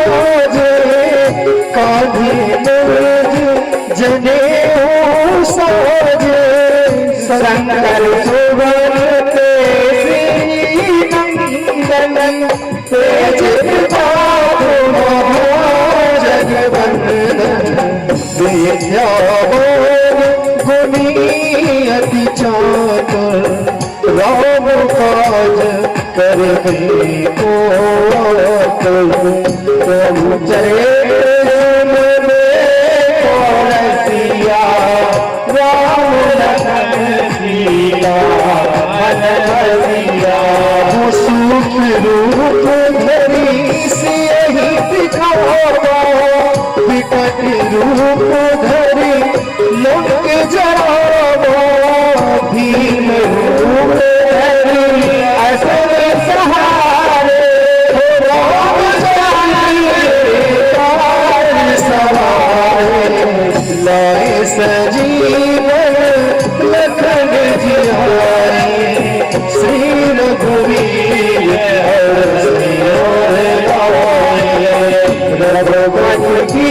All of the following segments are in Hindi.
साजे कांधे में जने साजे शंकर सुवन तेज नंदन तेज प्रताप जगवंदन विद्यावान गुणी अति चातुर राम काज करने को प्रभु चरण में रसिया राम लखन सीता मन बसिया सुख रूप धरी से ही दिखावा विकट रूप धरी लोक जरावा भीम रूप धरी असर सहारे राम सवारे लाए सजीवन लखन जियारे श्री रघुवीर रघुपति की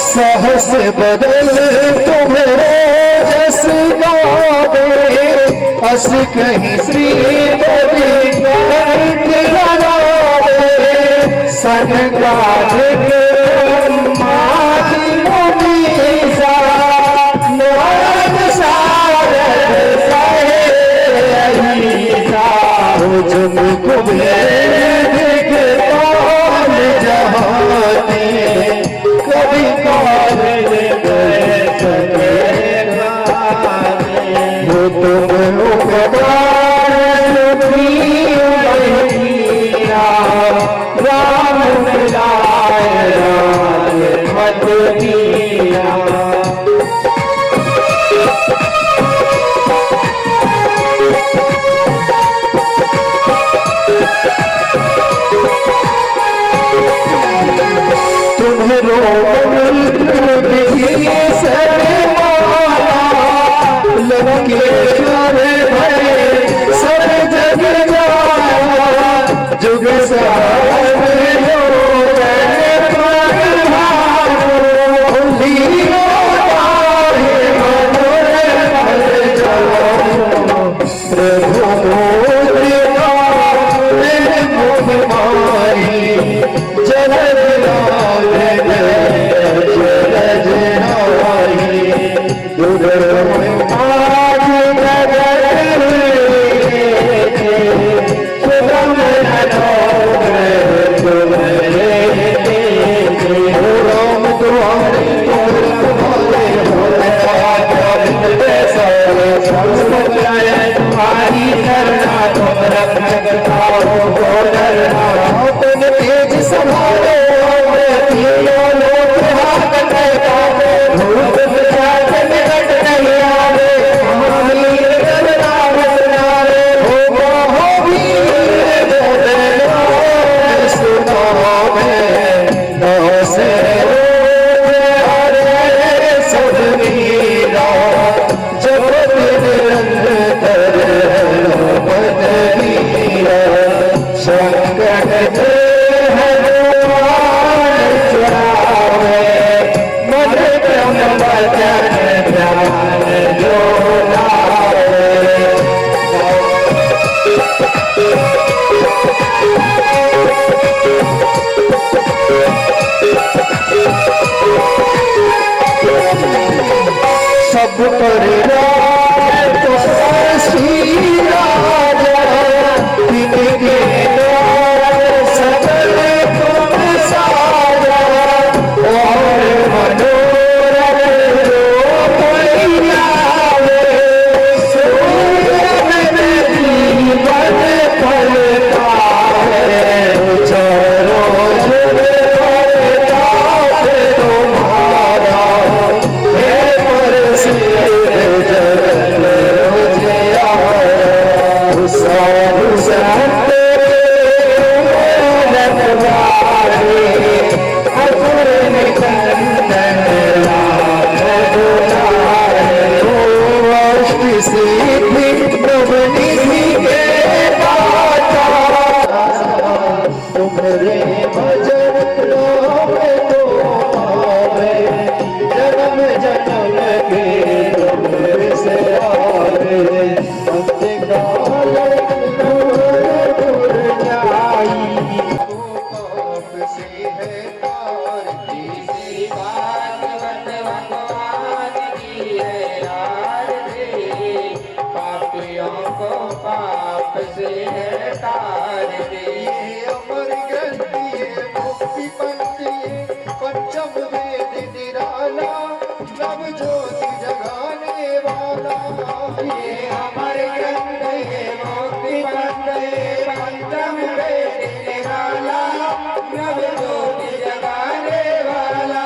सहस बदल तुम्हारे जस गावे अस कहीं श्री सनकाज तुमको कभी काल वो तुम राम मिलाए मत दिया जुग संकट हनुमान से है तारते। ये अमर ग्रंथ ये मुक्ति पंथ ये पंचम वेद निराला नव ज्योति जगाने वाला। ये अमर ग्रंथ ये मुक्ति पंथ ये पंचम वेद निराला नव ज्योति जगाने वाला।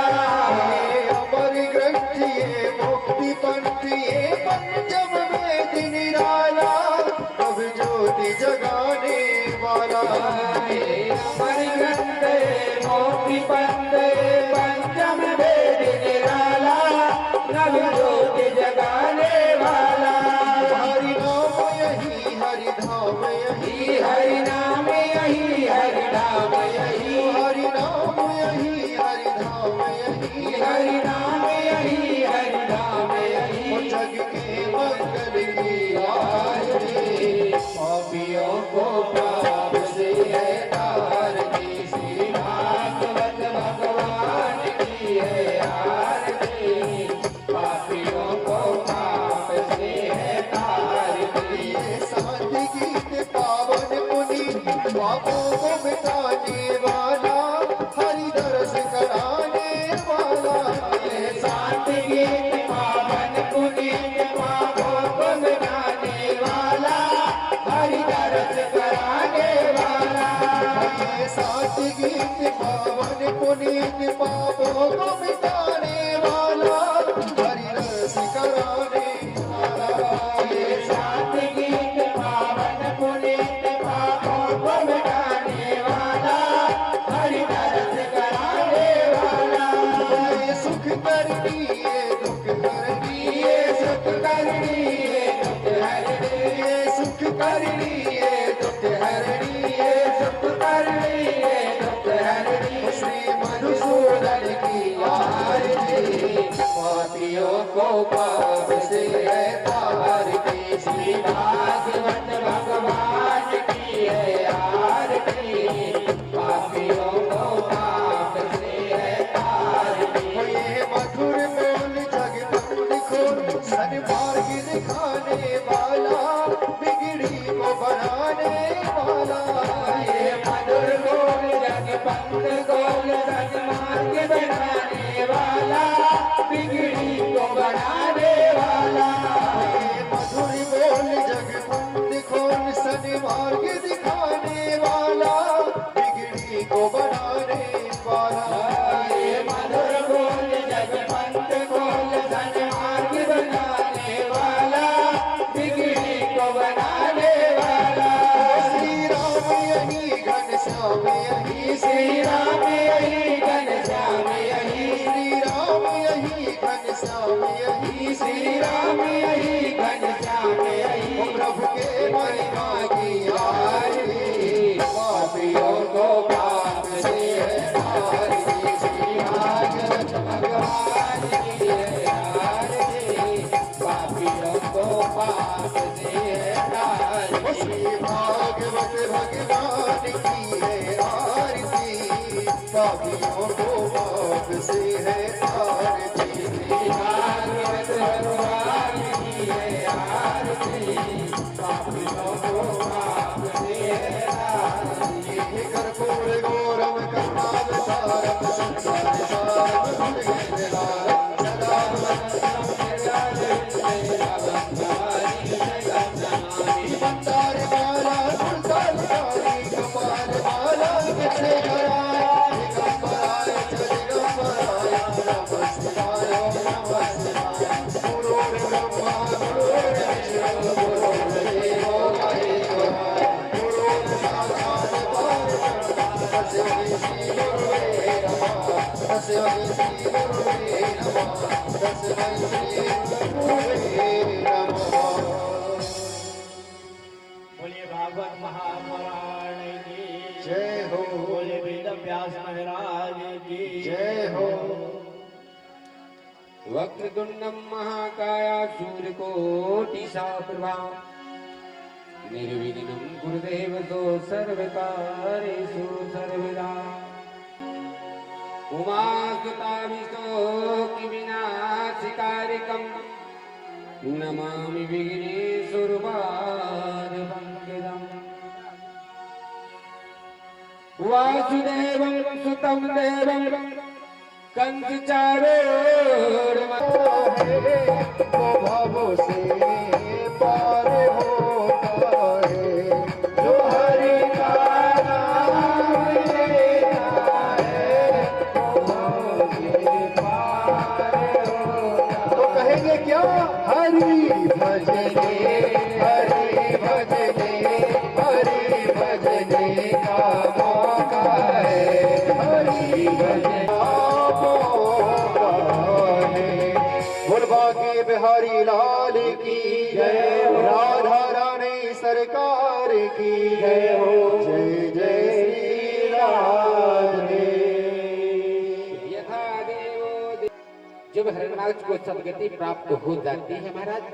ये अमर ग्रंथ ये मुक्ति पंथ ये पंचम वेद निराला नव ज्योति जगाने वाला। ये अमर ग्रंथ ये मुक्ति पंथ ये पंचम वेद निराला नव ज्योति जगाने वाला। हरि नाम यही हरि धाम यही हरि नाम यही हरि नाम यही हरि नाम यही हरि धाम यही हरि नाम यही हरि नाम यही। वो जग के मंगल की आरती पापियों को पाप से है तारती। श्री भागवत भगवान की है आरती। पापियों को पाप से है तारती। ये शांति गीत पावन मुनि पापों को मिटाने वाला हरि दर्श कराने वाला। ये शांति गीत पावन पुनीत पापों को मिटाने वाला हरि दर्श कराने वाला। ये शांति गीत पावन पुनीत पापों को मिटाने वाला हरि रस कराने वाला। ये शांति गीत पावन पुनीत पापों को मिटाने वाला हरि दर्श कराने वाला। ये सुख करनी ये दुख हरनी ये सुख करनी ये दुख हरनी। ये सुख करनी ये दुख हरनी ये सुख करनी ये दुख हरनी। श्री मधुसूदन की आरती पापियों को पाप से है तारती। श्री भागवत भगवान की है आरती। पापियों को पाप से है तारती। ये मधुर बोल जग पट खोल सन्मार्ग दिखाने वाला बिगड़ी को बनाने वाला। ये मधुर बोल जग पंथ गोल सन्मार्ग बनाने वाला बिगड़ी को बनाने वाला। ये मधुर बोल जग पट खोल सन्मार्ग दिखाने वाला बिगड़ी को बनाने वाला। ये मधुर बोल जग पंथ गोल सन्मार्ग बनाने वाला बिगड़ी को बनाने वाला। श्री राम यही घनश्याम यही श्री राम यही घनश्याम यही श्री राम यही घनश्याम यही श्री राम यही घनश्याम यही। प्रभु के महिमा की आरती पापियों को पाप से है तारती। श्री भागवत भगवान की है आरती। पापियों को पाप से है तारती। श्री भागवत भगवान की है आरती पापियों को पाप से है आरती। श्री भागवत भगवान की है आरती। पापियों को पाप से है तारती। ये कर्पूर गौरव करुणावतारम संसार सारम भुजगेन्द्रहारम सदा मंदार माला सुल्तान कारी कपाल माला किसे कराय दिगंबराय च दिगंबराय नमः शिवाय नमः शिवाय। गुरुर्ब्रह्मा गुरुर्विष्णु गुरुर्देवो महेश्वरः गुरुर्साक्षात् परब्रह्म तस्मै श्री गुरुवे नमः तस्मै श्री गुरुवे नमः तस्मै श्री गुरुवे नमः। बोलिए भागवत महापुराण की जय हो बोलिए वेद व्यास महाराज की जय हो। वक्रतुंडम महाकाया सूर्यकोटि समप्रभा निर्विघ्नं गुरुदेव तो सर्वकार्येषु सर्वदा। उमासुताभिषोकि विनाशिकारिकं नमामि विघ्नेश्वरपादपङ्कजम्। वासुदेवं सुतं देवं कंस चारोर्मतो है वो भव से पार होता है जो हरि का नाम लेता है वो भव से पार होता। तो कहेंगे क्या? हरि भजने हरि भजने हरि भजने का मौका है हरि भजने का मौका है। बोल बांके बिहारी लाल की जय राधा रानी सरकार की जय हो जय जय श्री राधे। यथा देवो जब हिरण्याक्ष को सदगति प्राप्त हो जाती है महाराज,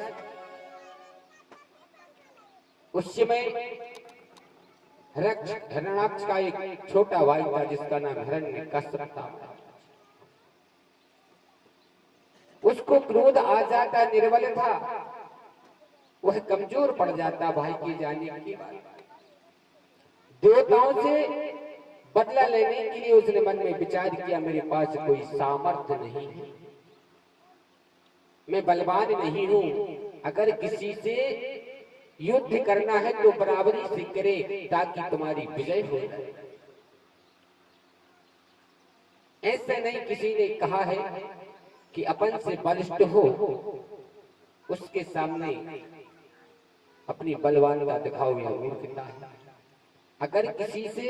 उस समय हिरण्याक्ष का एक छोटा भाई था जिसका नाम हिरण्यकश्यप था। उसको क्रोध आ जाता, निर्बल था, वह कमजोर पड़ जाता भाई के जाने के बाद। देवताओं से बदला लेने के लिए उसने मन में विचार किया, मेरे पास कोई सामर्थ्य नहीं है, मैं बलवान नहीं हूं, अगर किसी से युद्ध करना है तो बराबरी से करे ताकि तुम्हारी विजय हो जाए। ऐसे नहीं किसी ने कहा है कि अपन से बलिष्ठ हो उसके सामने अपनी बलवानता दिखाओ, या मूर्खता है। अगर किसी से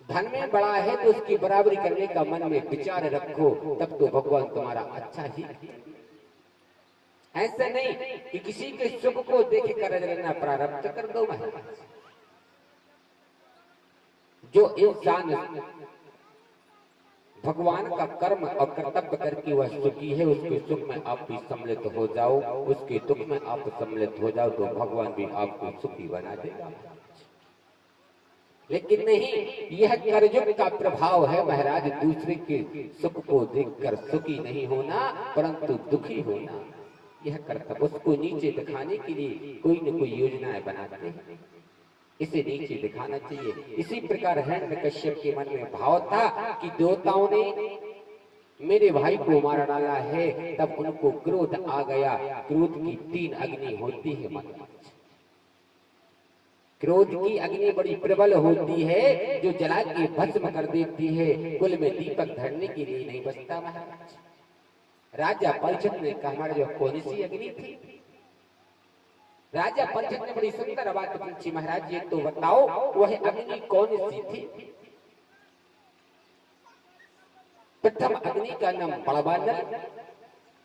धन में बड़ा है तो उसकी बराबरी करने का मन में विचार रखो, तब तो भगवान तुम्हारा अच्छा ही। ऐसा नहीं कि किसी के सुख को देख कर रहना प्रारब्ध कर दो महाराज। जो इंसान भगवान का कर्म और कर्तव्य करके वह सुखी है, उसके सुख में आप भी सम्मिलित हो जाओ, उसके दुख में आप सम्मिलित हो जाओ तो भगवान भी आपको सुखी बना देगा। लेकिन नहीं, यह कलयुग का प्रभाव है महाराज, दूसरे के सुख को देखकर सुखी नहीं होना परंतु दुखी होना, यह कर्तव्य। उसको नीचे दिखाने के लिए कोई न कोई योजनाएं बनाते हैं, इसे नीचे दिखाना चाहिए। इसी प्रकार हिरण्यकश्यप के मन में भाव था कि देवताओं ने मेरे भाई को मार डाला है, तब उनको क्रोध आ गया। क्रोध की 3 अग्नि होती है मन में। क्रोध की अग्नि बड़ी प्रबल होती है, जो जला के भस्म कर देती है, कुल में दीपक धरने के लिए नहीं बचता महाराज। राजा परीक्षित ने कहा, हमारे जो कौन सी अग्नि थी? राजा परीक्षित ने बड़ी सुंदर बात पूछी, महाराज ये तो बताओ वह अग्नि कौन सी थी? प्रथम अग्नि का नाम बड़वानल,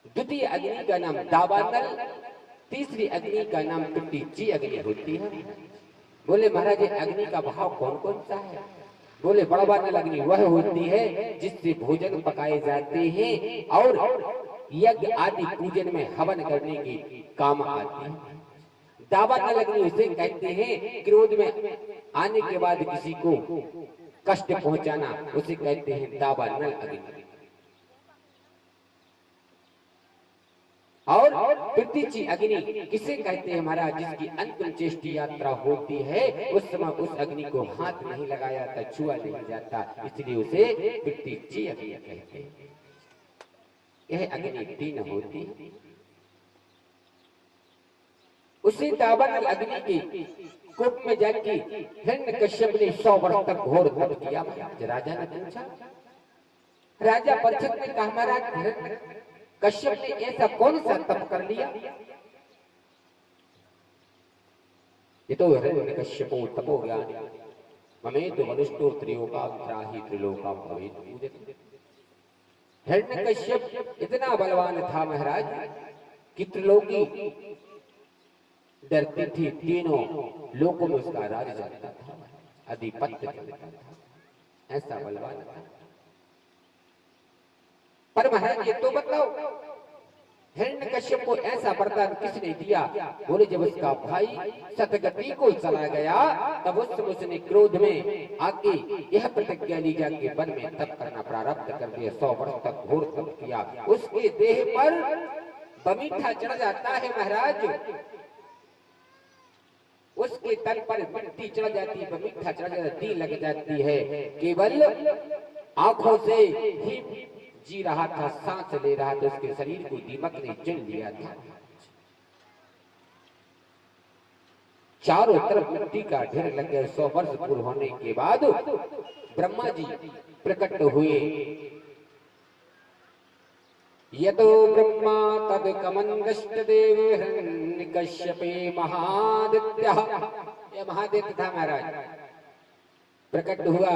द्वितीय अग्नि का नाम दावानल, तीसरी अग्नि का नाम पिट्टी अग्नि होती है। बोले महाराज अग्नि का भाव कौन कौन सा है? बोले बड़वानल अग्नि वह होती है जिससे भोजन पकाए जाते हैं और यज्ञ आदि पूजन में हवन करने के काम आती है। दावानल अग्नि उसे कहते हैं क्रोध में आने के बाद किसी को कष्ट पहुंचाना, उसे कहते हैं दावानल अग्नि। और पिट्टी अग्नि किसे कहते हैं महाराज? जिसकी अंतिम चेष्टि यात्रा होती है, उस समय उस अग्नि को हाथ नहीं लगाया जाता, छुआ नहीं जाता, इसलिए उसे पिट्टी अग्नि कहते हैं। यह अग्नि 3 होती है। उसी दावानल अग्नि के कूप में जाके हिरण्यकश्यप ने 100 वर्ष तक घोर तप किया। राजा ने पूछा, राजा परीक्षित ने कहा, महाराज कश्यप ने ऐसा कौन सा तप कर लिया? ये तो हिरण्यकश्यपो तपो ज्ञानी ममेतो मनुष्यो त्रयोकाग्राहि त्रिलोका भवेत् पूजित। हिरण्यकश्यप इतना बलवान था महाराज कि त्रिलोकी डरती थी, तीनों लोकों में उसका राज चलता था, अधिपत्य चलता था, ऐसा बलवान था। पर महाराज ये तो बताओ हिरण्यकश्यप को ऐसा वरदान किसने दिया? बोले जब उसका भाई सतगति को चला गया तब उस समय उसने क्रोध में आके यह प्रतिज्ञा ली जाके वन में तप करना प्रारंभ कर दिया। 100 वर्ष तक घोर तप किया। उसके देह पर बमीठा चढ़ जाता है महाराज। उसके तल पर मिट्टी चढ़ जाती है, मीठा चढ़ जाती लग जाती है। केवल आंखों से ही जी रहा था, सांस ले रहा था, उसके शरीर को दीमक ने चुन लिया था। चारों तरफ मिट्टी का ढेर लग गया। 100 वर्ष पूर्ण होने के बाद ब्रह्मा जी प्रकट हुए। यतो ब्रह्मा तद कमंडष्ट देव हिरण्यकश्यपे महादित्यः, यह महादित्य था महाराज, प्रकट हुआ।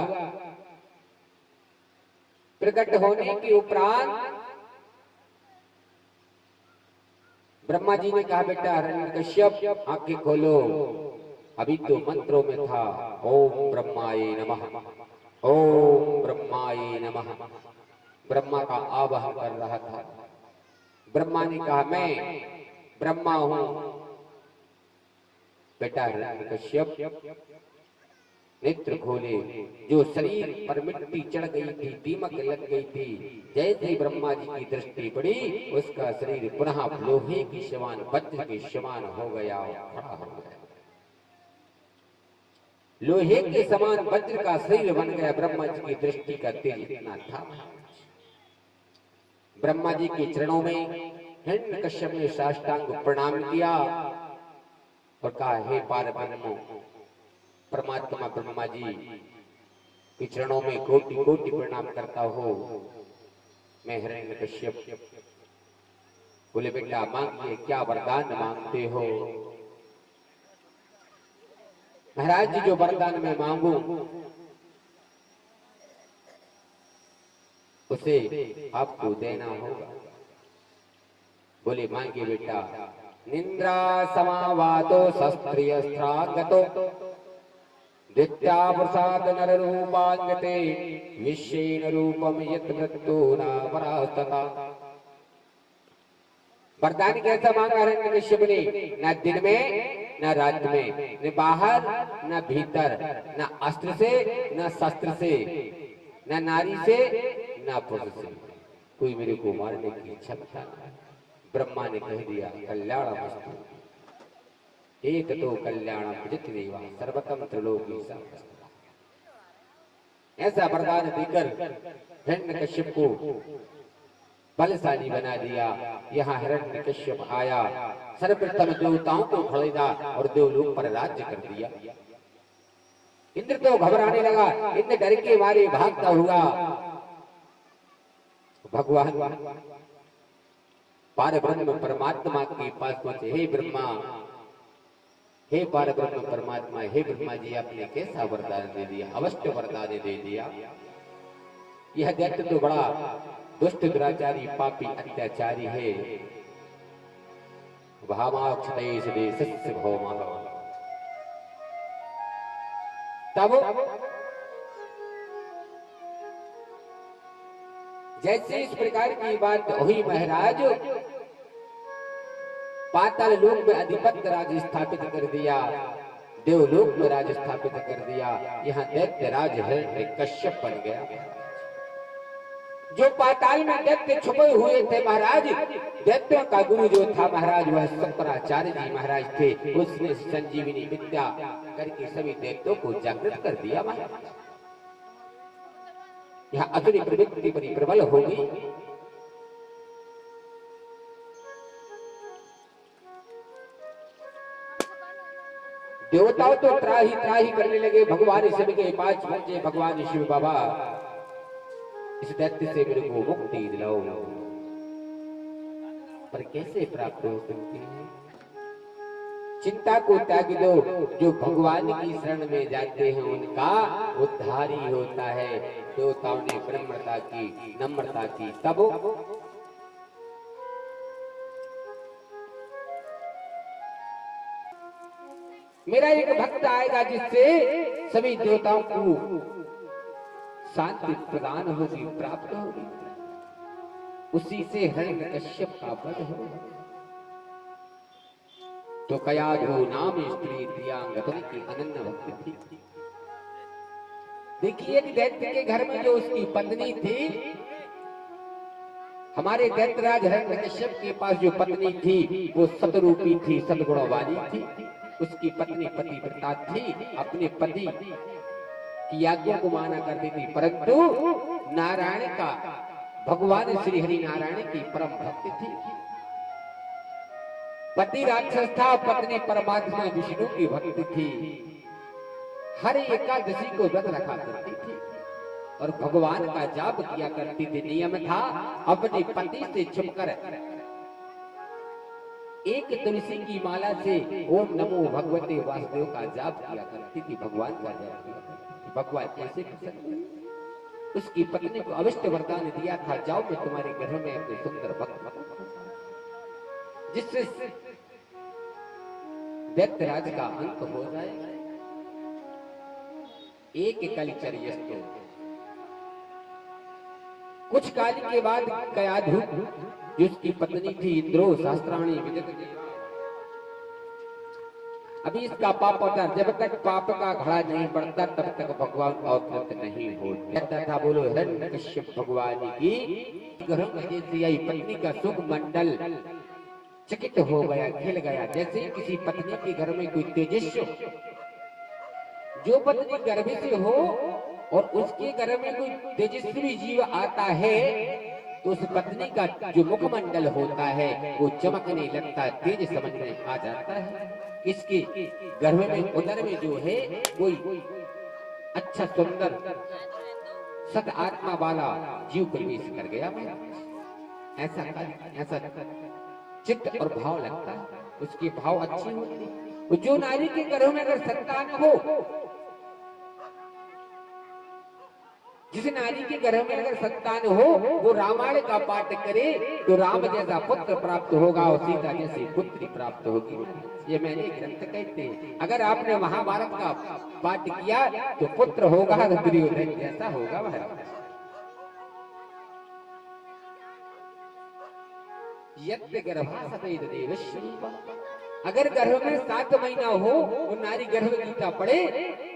प्रकट होने के उपरांत ब्रह्मा जी ने कहा, बेटा हिरण्यकश्यप आंखें खोलो। अभी तो मंत्रों में था, ओम ब्रह्माय नमः, ओम ब्रह्माय नमः। ब्रह्मा का आवाहन कर रहा था। ब्रह्मा ने कहा, मैं ब्रह्मा हूं। बेटा हिरण्यकश्यप नेत्र खोले। जो शरीर पर मिट्टी चढ़ गई थी, दीमक लग गई थी, जैसे ब्रह्मा जी की दृष्टि पड़ी, उसका शरीर पुनः लोहे के समान, वज्र के समान हो गया, खड़ा हो गया। लोहे के समान वज्र का शरीर बन गया। ब्रह्मा जी की दृष्टि का तेज इतना था। ब्रह्मा जी के चरणों में हिरण्यकश्यप ने साष्टांग प्रणाम किया और कहा, हे पारब्रह्म परमात्मा ब्रह्मा जी के चरणों में कोटि कोटि प्रणाम करता हो। मैं हिरण्यकश्यप। बोले, बेटा मांगिए, क्या वरदान मांगते हो? महाराज जी, जो वरदान मैं मांगू उसे आपको देना होगा। बोले, मांगिए बेटा। निंद्रा समावातो शस्त्रियस्त्रागतो दित्या प्रसाद नर रूपांगते विश्वेन रूपम यत मृत्यु न परास्तता। वरदान कैसा मांगा हिरण्यकश्यप ने? न दिन में न रात में, न बाहर न भीतर, न अस्त्र से न शस्त्र से, न नारी से न पुरुष से, कोई मेरे को मारने की क्षमता नहीं। ब्रह्मा ने कह दिया, कल्याणमस्तु। एक तो कल्याणम जितनेवा सर्वतम त्रिलोकी समस्तः। ऐसा वरदान देकर हिरण्यकश्यप को बलशाली बना दिया। यहाँ हिरण्यकश्यप आया, सर्वप्रथम देवताओं को खड़ेगा और देवलोक पर राज्य कर दिया। इंद्र तो घबराने लगा, इंद्र डर के मारे भागता हुआ भगवान पारब्रह्म परमात्मा के पास पहुंचे। हे ब्रह्मा, हे पारब्रह्म परमात्मा, हे ब्रह्मा जी, आपने कैसा वरदान दे दिया? अवश्य वरदान दे दिया। यह दैत्य तो बड़ा दुष्ट दुराचारी पापी अत्याचारी है। भामाक्षतेश देशस्य भौमः। तब जैसे इस प्रकार की बात हुई महाराज, पाताल लोक में अधिपत्य राज स्थापित कर दिया, देवलोक में राज स्थापित कर दिया। यहाँ दैत्य राज है, कश्यप बन गया। जो पाताल में दैत्य छुपे हुए थे महाराज, दैत्यों का गुरु जो था महाराज, वह शंकराचार्य जी महाराज थे। उसने संजीवनी विद्या करके सभी दैत्यों को जागृत कर दिया महाराज। यहाँ असुरी प्रवृत्ति बड़ी प्रबल होगी। देवताओं तो त्राही करने लगे। भगवान शिव के पास पहुंचे। भगवान शिव, बाबा इस दैत्य से मेरे को मुक्ति दिलाओ। पर कैसे प्राप्त हो सकती है? चिंता को त्याग दो। जो भगवान की शरण में जाते हैं उनका उद्धार ही होता है। देवताओं ने विनम्रता की, नम्रता की। तब मेरा एक भक्त आएगा जिससे सभी देवताओं को शांति प्रदान होगी, प्राप्त होगी। उसी से हिरण्यकश्यप का वध होगा। तो कयाधो नाम स्त्री प्रियांगतन की अनन्य भक्त थी। देखिए, एक दैत्य के घर में जो उसकी पत्नी थी, हमारे दैत्यराज हिरण्यकश्यप के पास जो पत्नी थी वो सतरूपी थी, सदगुण वाली थी। उसकी पत्नी पतिव्रता थी, अपने पति की आज्ञा को माना करती थी, परंतु नारायण का, भगवान श्री हरि नारायण की परम भक्ति थी। पति राक्षस था, पत्नी परमात्मा विष्णु की भक्ति थी। हर एकादशी को व्रत रखा करती थी और भगवान का जाप किया करती थी। नियम था अपने पति से छुपकर एक तुलसी की माला से ओम नमो भगवते वासुदेव का जाप किया करती थी, भगवान का जाप किया करती थी। भगवान कैसे प्रसन्न, उसकी पत्नी को अविष्ट वरदान दिया था, जाओ मैं तुम्हारे घर में अपने सुंदर भक्त, जिससे दैत्यराज का अंत हो जाए। एक कलिचर्यस्तु, कुछ काल के बाद कयाधु, जिसकी पत्नी थी इंद्रो शास्त्राणी विदित, अभी इसका पाप होता, जब तक पाप का घड़ा नहीं बढ़ता तब तक भगवान अवतरित नहीं होता था। बोलो हिरण्यकश्यप भगवान की। घर में जैसे आई पत्नी का सुख मंडल चकित हो गया, खिल गया। जैसे किसी पत्नी के घर में कोई तेजस्वी, जो पत्नी गर्भ से हो और उसके घर में कोई तेजस्वी जीव आता है तो उस पत्नी का जो मुखमंडल होता है वो चमकने लगता है, तेज समझ में आ जाता है। इसके गर्भ में, उदर में जो है कोई अच्छा सुंदर सत आत्मा वाला जीव प्रवेश कर गया। ऐसा चित्त और भाव लगता है, उसके भाव अच्छे होते। जो नारी के गर्भ में अगर संतान हो, जिस नारी के गर्भ में अगर संतान हो, वो रामायण का पाठ करे तो राम जैसा पुत्र प्राप्त होगा और सीता जैसी पुत्री प्राप्त होगी। ये मैंने ग्रंथ कहते हैं। अगर आपने महाभारत का पाठ किया तो पुत्र होगा दुर्योधन जैसा होगा वह। यद्य गर्भा सफेद देवश्री, अगर गर्भ में 7 महीना हो और नारी गर्भ गीता पड़े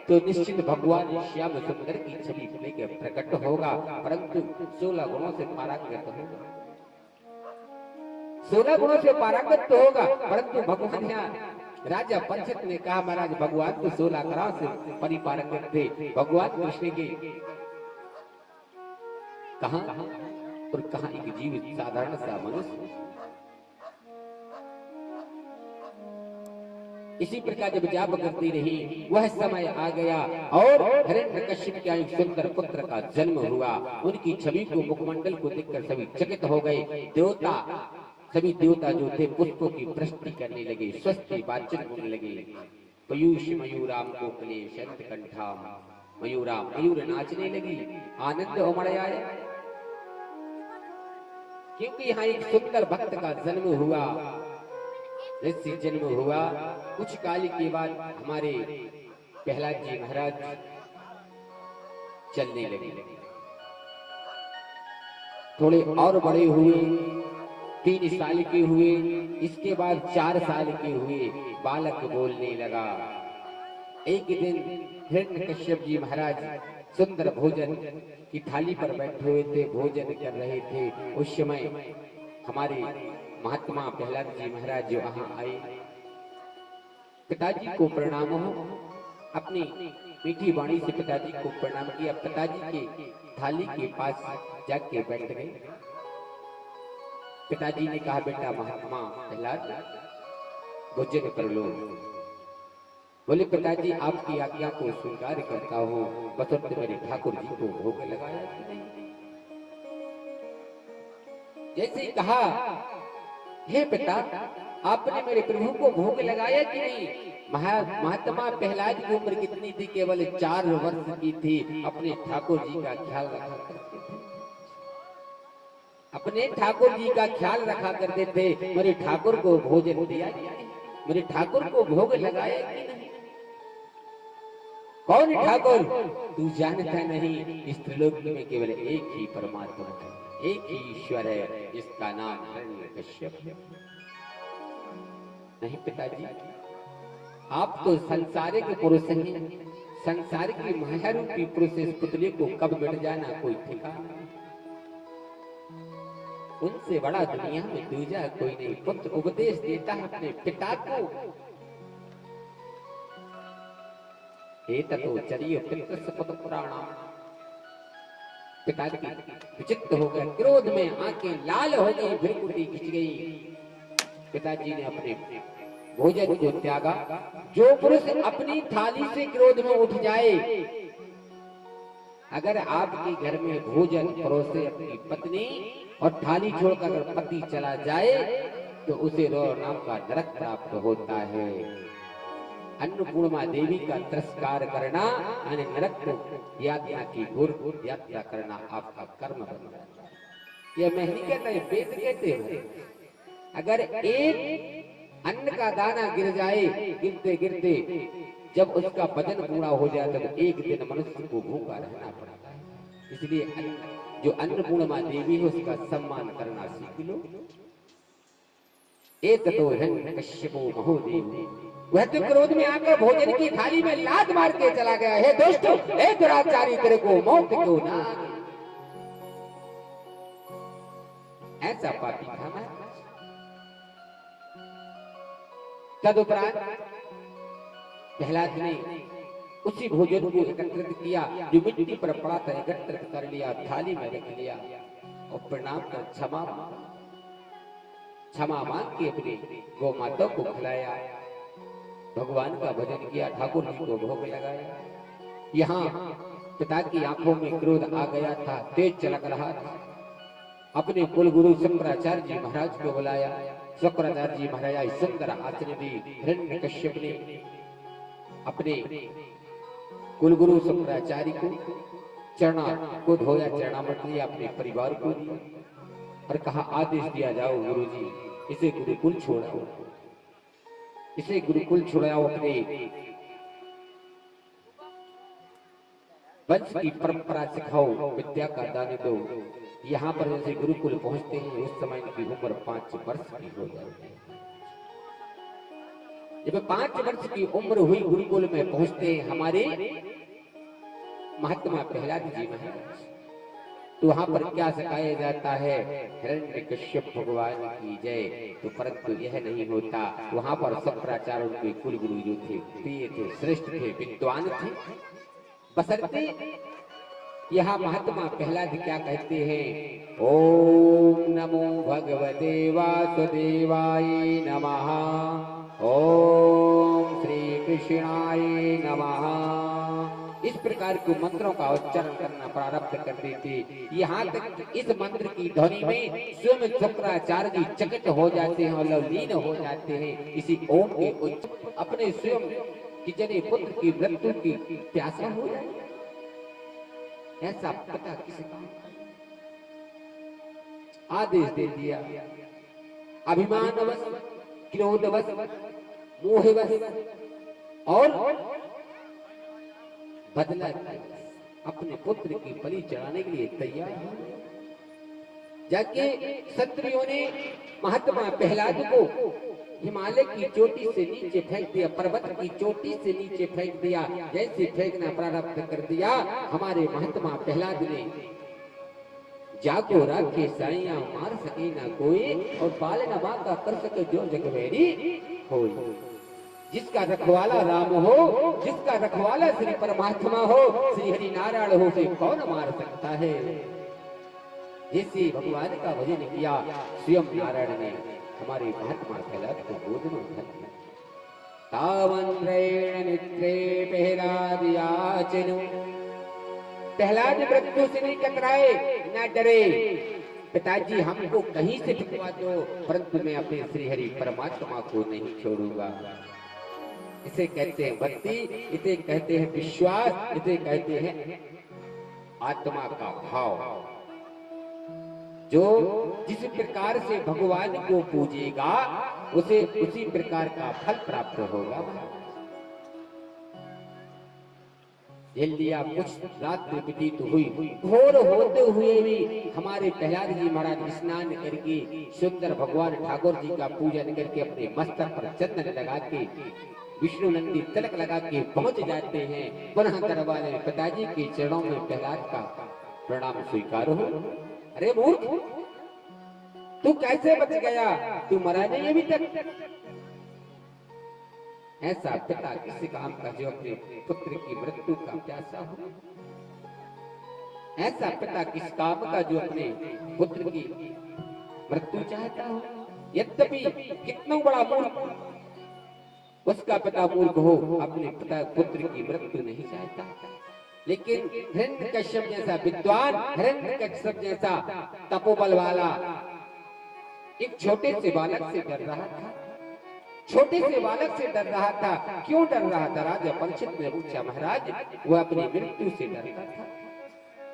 तो निश्चित भगवान श्याम सुंदर की छवि लेकर प्रकट होगा, परंतु 16 गुणों से पारंगत होगा। 16 गुणों से पारंगत होगा, परंतु भगवान यहाँ राजा पंचत ने कहा महाराज भगवान तो 16 कला से परिपारंगत थे। भगवान कृष्ण के कहा और कहा एक जीवित साधारण सा मनुष्य। इसी प्रकार जब जाप करती रही, वह समय आ गया और हिरण्यकश्यप का एक सुंदर पुत्र का जन्म हुआ। उनकी छवि को, मुखमंडल को देखकर सभी चकित हो गए। देवता, सभी देवता जो थे पुष्पों की प्रस्तुति करने लगे, स्वस्ति वाचन होने लगे। पयूष मयूराम कोकले शंत कंठाम, मयूरा मयूर नाचने लगी, आनंद उमड़ आया, क्योंकि यहाँ एक सुंदर भक्त का जन्म हुआ। जैसे जन्म हुआ कुछ काल के बाद हमारे प्रहलाद जी महाराज चलने लगे। थोड़े और बड़े हुए, 3 साल के हुए, इसके बाद 4 साल के हुए, बालक बोलने लगा। एक दिन हिरण्यकश्यप जी महाराज सुंदर भोजन की थाली पर बैठे हुए थे, भोजन कर रहे थे। उस समय हमारे महात्मा प्रहलाद जी महाराज जो वहां आए, पिताजी को प्रणाम हो, अपनी मीठी वाणी से पिताजी को प्रणाम किया। पिताजी के थाली के पास जाके बैठ गए। पिताजी ने कहा बेटा महात्मा प्रहलाद भोजन कर लो। बोले पिताजी आपकी आज्ञा को स्वीकार करता हूँ, बसंत मेरे ठाकुर जी को भोग लगाया कि नहीं। जैसे ही कहा हे पिता आपने मेरे प्रभु को भोग लगाया कि नहीं। महात्मा प्रहलाद की उम्र कितनी थी, केवल 4 वर्ष की थी। अपने ठाकुर जी का ख्याल रखा करते थे, अपने ठाकुर जी का ख्याल रखा करते थे। मेरे ठाकुर को भोजन दिया कि नहीं, मेरे ठाकुर को भोग लगाया कि नहीं। कौन ठाकुर? तू जानता नहीं, इस त्रिलोक में केवल एक ही परमात्मा है, एक ही ईश्वर है, जिसका नाम हिरण्यकश्यप है। नहीं पिताजी, आप तो संसारिक पुरुष हैं, संसार की माया रूपी पुरुष, इस पुतले को कब मिट जाना कोई ठिकाना। उनसे बड़ा दुनिया में दूजा कोई नहीं। पुत्र उपदेश देता है अपने पिता को, हे ततो चरियो पितृसपद पुराणा। पिता की विचित्र हो गया, क्रोध में आंखें लाल हो गई, भ्रिकुटी खिंच गई। पिताजी ने अपने भोजन को त्यागा। जो पुरुष अपनी थाली से क्रोध में उठ जाए, अगर आपके घर में भोजन परोसे अपनी पत्नी और थाली छोड़कर अगर पति चला जाए तो उसे रो नाम का नरक प्राप्त होता है। अन्नपूर्णा देवी का तिरस्कार करना यानी नरक को यातना की घोर यात्रा करना आपका कर्म बनता है। यह मैं नहीं कहता, ये वेद कहते हैं। अगर एक अन्न का दाना गिर जाए, गिरते गिरते जब उसका वजन पूरा हो जाए तब एक दिन मनुष्य को भूखा रहना पड़ता है। इसलिए जो अन्नपूर्णा देवी है उसका सम्मान करना सीख लो। एक तो हिरण्यकश्यपो महोदेव, वह तो क्रोध में आकर भोजन की थाली में लात मार के चला गया। हे दोस्तों, हे दुराचारी, तेरे को मौत क्यों ना? ऐसा पापी था मैं। तदुपरांत प्रहलाद ने उसी भोजन को एकत्रित किया जो मिट्टी पर पड़ा था, एकत्रित कर लिया, थाली में रख लिया और प्रणाम कर क्षमा मांग के अपने गौ माता को खिलाया, भगवान का भजन किया, ठाकुर जी को भोग लगाया। यहाँ पिता की आंखों में क्रोध आ गया था, तेज चलक रहा था। अपने कुलगुरु शंकराचार्य जी महाराज को बुलाया। शंकराचार्य जी महाराज सुंदर आसन दी। हिरण्यकश्यप ने अपने कुलगुरु शंकराचार्य को चरणा को धोया, चरणामृत दिया, अपने परिवार को दिया और कहा आदेश दिया जाओ गुरुजी, इसे गुरुकुल छोड़ाओ, इसे गुरुकुल छुड़ाओ, अपने वंश की परंपरा सिखाओ, विद्या का दान दो। यहाँ पर जैसे गुरुकुल पहुंचते हैं उस समय की उम्र 5 वर्ष की हो जाती है। जब 5 वर्ष की उम्र हुई, गुरुकुल में पहुंचते हैं हमारे महात्मा प्रहलाद जी महाराज। तो वहां पर क्या सिखाया जाता है? हिरण्यकश्यप भगवान की जय। तो परंतु यह नहीं होता। वहां पर शंकराचार्य के कुल गुरु जो थे, प्रिय थे, श्रेष्ठ थे, विद्वान थे। बसरते यहाँ महात्मा प्रहलाद क्या कहते हैं? ओम नमो भगवते वासुदेवाय नमः, ओम श्री कृष्णाय नमः। इस प्रकार के मंत्रों का उच्चारण करना प्रारंभ कर देते। यहाँ तक इस मंत्र की ध्वनि में स्वयं शंकराचार्य जी चकित हो जाते हैं और लीन हो जाते हैं। इसी ओम के उच्च अपने स्वयं कि जने पुत्र की मृत्यु की प्यासा हो जाए, ऐसा पता किसका? आदेश दे दिया। अभिमानवश, क्रोधवश, मोहवश और बदला अपने पुत्र की बलि चढ़ाने के लिए तैयार हो। जाके क्षत्रियों ने महात्मा प्रहलाद को हिमालय की चोटी से नीचे फेंक दिया, पर्वत की चोटी से नीचे फेंक दिया। जैसे फेंकना प्रारंभ कर दिया, हमारे महात्मा प्रहलाद ने जाको राखे साइया मार सके ना कोई, और बाल न बांका कर सके जो जगवेरी होई। जिसका रखवाला राम हो, जिसका रखवाला श्री परमात्मा हो, श्री हरि नारायण हो, उसे कौन मार सकता है? जैसे भगवान का भजन किया, स्वयं नारायण ने हमारे महात्मा प्रहलाद को गोद में उठा लिया। तावन्रेण नित्रे प्रहलाद याचनु, प्रहलाद मृत्यु से नहीं कतराए, न डरे। पिताजी हमको कहीं से भिजवा दो, परंतु मैं अपने श्री हरि परमात्मा को नहीं छोड़ूंगा। इसे कहते हैं भक्ति, इसे कहते हैं विश्वास, इसे कहते हैं आत्मा का भाव। जो जिस प्रकार से भगवान को पूजेगा उसे उसी प्रकार का फल प्राप्त होगा। कुछ रात व्यतीत हुई, घोर होते हुए भी हमारे प्रहलाद जी महाराज स्नान करके सुंदर भगवान ठाकुर जी का पूजन करके अपने मस्तक पर चंदन लगा के विष्णु नंदी तिलक लगा के पहुंच जाते हैं। पुनः दरबार में पिताजी के चरणों में प्रहलाद का प्रणाम स्वीकार हो। अरे मूर्ख, तू कैसे बच गया? तू मरा नहीं अभी तक। ऐसा पिता किस काम का जो अपने पुत्र की मृत्यु का प्यासा हो। ऐसा पिता किस काम का जो अपने पुत्र की मृत्यु चाहता हो। यद्यपि कितना बड़ा मूर्ख उसका पिता मूर्ख हो, अपने पिता पुत्र की मृत्यु नहीं चाहता। लेकिन हिरण्यकश्यप जैसा विद्वान, हिरण्यकश्यप जैसा तपोबल वाला एक छोटे से बालक से डर रहा था। छोटे से बालक से डर रहा था। क्यों डर रहा था? राजा परीक्षित ने पूछा, महाराज वह अपनी मृत्यु से डरता था।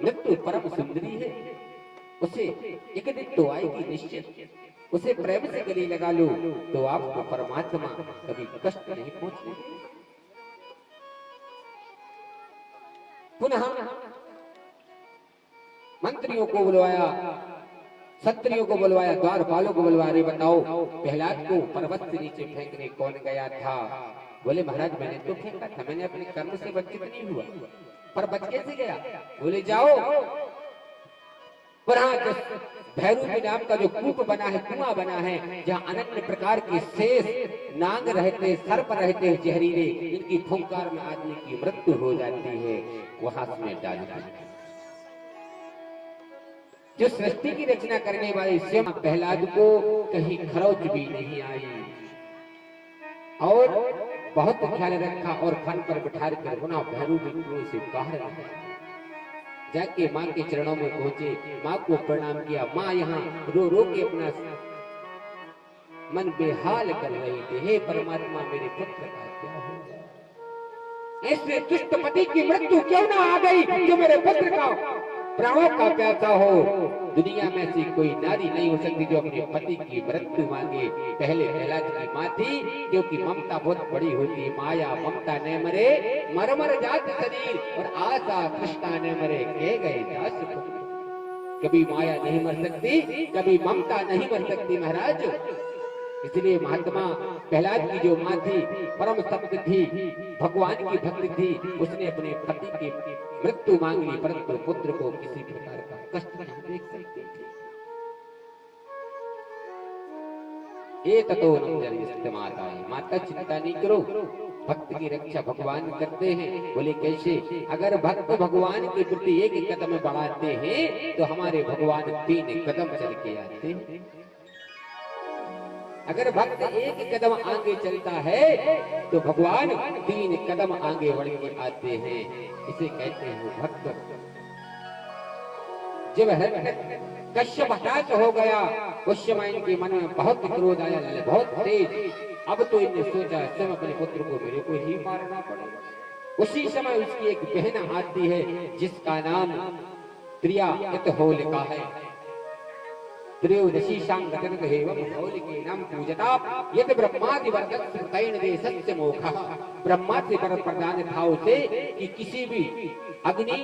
मृत्यु परम सुंदरी है, उसे एक दिन तो आएगी निश्चित। उसे प्रेम से गले लगा लो तो आपको परमात्मा कभी कष्ट नहीं पहुंचने। पुनः मंत्रियों को बुलवाया, क्षत्रियों को बुलवाया, द्वारपालों को बुलवा रहे, बताओ प्रहलाद को पर्वत से नीचे फेंकने कौन गया था? बोले महाराज मैंने तो फेंका था, मैंने अपने कर्म से वंचित नहीं हुआ, पर बच कैसे गया? बोले जाओ भैरू के नाम का जो कूप बना है, कुआं बना है, जहाँ अनन्य प्रकार के शेष नाग रहते, सर्प रहते जहरीले, इनकी फुंकार में आदमी की मृत्यु हो जाती है, वहां में डाल दिया। जो सृष्टि की रचना करने वाले स्वयं प्रहलाद को कहीं खरोच भी नहीं आई और बहुत ख्याल रखा और फन पर बिठा कर पुनः भैरू बिंदुओं से बाहर जाके माँ के चरणों में पहुंचे, माँ को प्रणाम किया। माँ यहाँ रो रो के अपना मन बेहाल कर रही थी, हे परमात्मा मेरे पुत्र का क्या हो गया? ऐसे दुष्ट पति की मृत्यु क्यों ना आ गई जो मेरे पुत्र का प्राणों का प्यासा हो। दुनिया में ऐसी कोई नारी नहीं हो सकती जो अपने पति की मृत्यु मांगे। पहले प्रहलाद की माँ थी, क्योंकि ममता बहुत बड़ी होती है। माया ममता न मरे मर मर जात शरीर, और आशा कृष्णा न मरे कह गए दास। कभी माया नहीं मर सकती, कभी ममता नहीं मर सकती महाराज। इसलिए महात्मा प्रहलाद की जो माँ थी परम सत्य थी, भगवान की भक्ति थी, उसने अपने पति की मृत्यु मांग ली, परंतु पुत्र को किसी प्रकार का कष्ट नहीं देख सकती थी। ये ततो माता है, माता चिंता नहीं करो, भक्त की रक्षा भगवान करते हैं। बोले कैसे? अगर भक्त भगवान के प्रति एक कदम बढ़ाते हैं तो हमारे भगवान 3 कदम चल के आते हैं। अगर भक्त एक कदम आगे चलता है तो भगवान 3 कदम आगे बढ़ के आते हैं। इसे कहते हैं भक्त। जब कश्यप हताश हो गया, उस समय इनके मन में बहुत क्रोध आया, बहुत तेज। अब तो इन्हें सोचा स्वयं अपने पुत्र को मेरे को ही मारना पड़ेगा। उसी समय उसकी एक बहन आती है जिसका नाम त्रिया होलिका है। त्रयोदशी होलिके नाम पूजता यत ब्रह्मादि वर्गैन देशस्य मोखा। ब्रह्मा से प्रदान था उसे कि किसी भी अग्नि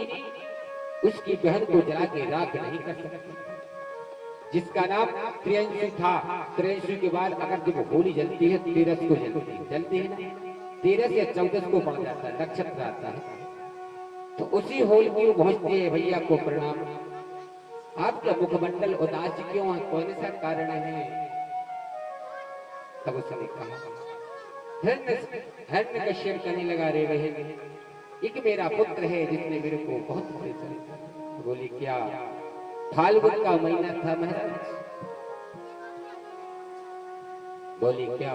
उसकी बहन को जला के राख नहीं कर सकती। जिसका नाम त्रियंशु था। त्रियंशु के बाद अगर जब होली जलती है 13 को जलती है ना, 13 या 14 को पड़ जाता है, नक्षत्र आता है, तो उसी होली को पहुंचती है। भैया को प्रणाम। आपका मुखमंडल उदास क्यों है? कौन सा कारण है? तब उसने कहा, हिरण्यकश्यप कहने लगा, रे बहन एक मेरा पुत्र है जिसने मेरे को बहुत परेशान किया। बोली क्या? फाल्गुन का महीना था महाराज। बोली क्या?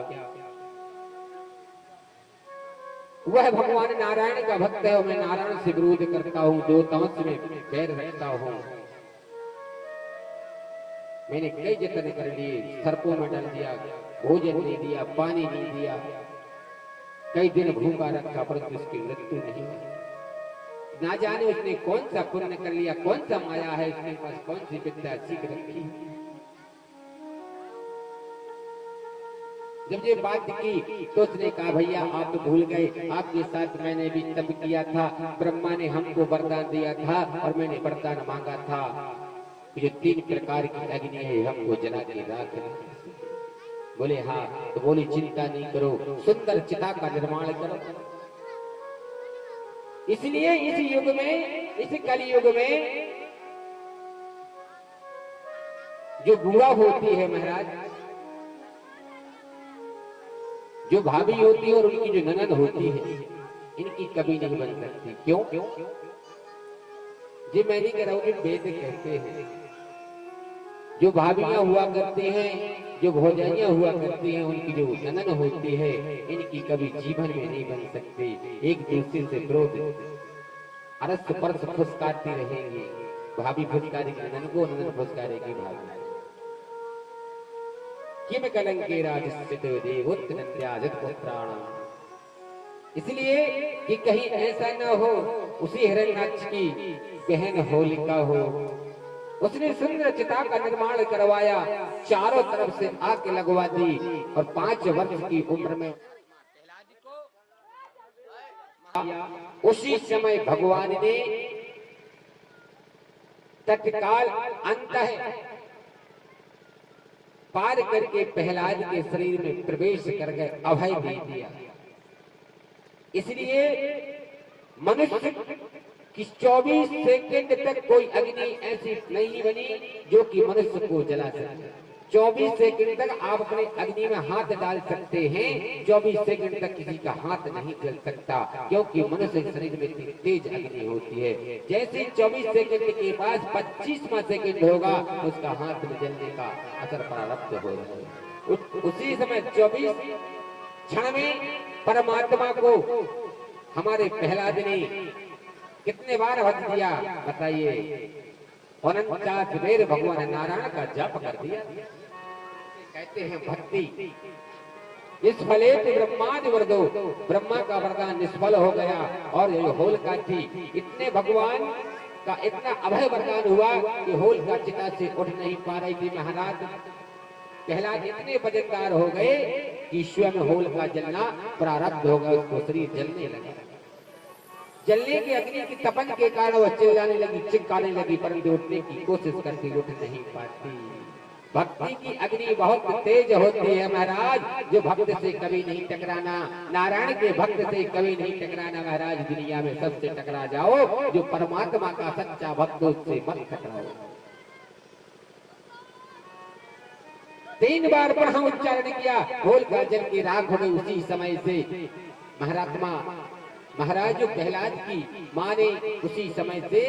वह भगवान नारायण का भक्त है और मैं नारायण से विरोध करता हूँ, दो तमस में पैर रखता हूँ। मैंने कई जतन कर लिए, सर्पों में डाल दिया, भोजन नहीं दिया, पानी नहीं दिया, कई दिन भूखा रखा, परंतु उसकी मृत्यु नहीं हुई। ना जाने उसने कौन सा पुण्य कर लिया, कौन सा माया है उसके पास, कौन सी विद्या सीख रखी। जब ये बात की तो उसने कहा, भैया आप भूल गए, आपके साथ मैंने भी तप किया था, ब्रह्मा ने हमको वरदान दिया था और मैंने वरदान मांगा था, ये 3 प्रकार की अग्नि है, हमको जला के राख। बोले हाँ। तो बोली चिंता नहीं करो, सुंदर चिता का निर्माण करो। इसलिए इस युग में, इस कलयुग में जो बुआ होती है महाराज, जो भाभी होती है और उनकी जो ननद होती है, इनकी कभी नहीं बन सकती। क्यों? जी मैं नहीं कह रहा हूं, वेद कहते हैं जो भाभियां हुआ करती हैं, जो भौजाइयां हुआ करती हैं, उनकी जो ननद होती है, इनकी कभी जीवन में नहीं बन सकती। एक दूसरे से विरोध अरस परस फुसकारती रहेंगी। भाभी फुसकारेगी ननद को, ननद फुसकारेगी भाभी। किम कलंके राजस्थित देवोत्तनत्याजत पुत्राणाम। इसलिए कि कहीं ऐसा न हो उसी हिरण्याक्ष की बहन होलिका हो, उसने सुंदर चिता का निर्माण करवाया, चारों तरफ से आग लगवा दी और 5 वर्ष की उम्र में उसी समय भगवान ने तत्काल अंत पार करके प्रहलाद के शरीर में प्रवेश कर गए, अभय दे दिया। इसलिए मनुष्य कि 24 सेकंड तक कोई अग्नि ऐसी नहीं बनी जो कि मनुष्य को जला सके। 24 सेकंड तक आप अपने अग्नि में हाथ डाल सकते हैं, 24 सेकंड तक किसी का हाथ नहीं जल सकता, क्योंकि मनुष्य शरीर में तेज अग्नि होती है। जैसे 24 सेकंड के बाद 25वां सेकंड होगा, उसका हाथ में जलने का असर प्रारब्ध हो रहा है। उसी समय 24 क्षण में परमात्मा को हमारे प्रहलाद ने कितने बार वध दिया बताइए? 49 बेर भगवान नारायण का जप कर दिया। कहते हैं भक्ति निष्फले ब्रह्मादि वरदो, ब्रह्मा का वरदान निष्फल हो गया और ये होलिका थी। इतने भगवान का इतना अभय वरदान हुआ कि होलिका चिता से उठ नहीं पा रही थी। महाराज प्रहलाद इतने वजनदार हो गए कि स्वयं होलिका जलना प्रारब्ध हो गया, उसको शरीर जलने लगा। जलने की अग्नि की तपन के कारण वह चिल्लाने लगी, चिल्लाने लगी, परंतु उठने की कोशिश करती उठ नहीं पाती। भक्ति की अग्नि बहुत तेज होती है महाराज, जो भक्त से कभी नहीं टकराना, नारायण के भक्त से कभी नहीं टकराना। महाराज दुनिया में सबसे टकरा जाओ, जो परमात्मा का सच्चा भक्त, उससे मत टकराओ। 3 बार ब्रह्म उच्चारण किया, होलिका जल की राख हो गई। उसी समय से महाराज जो प्रहलाद की मां ने उसी समय से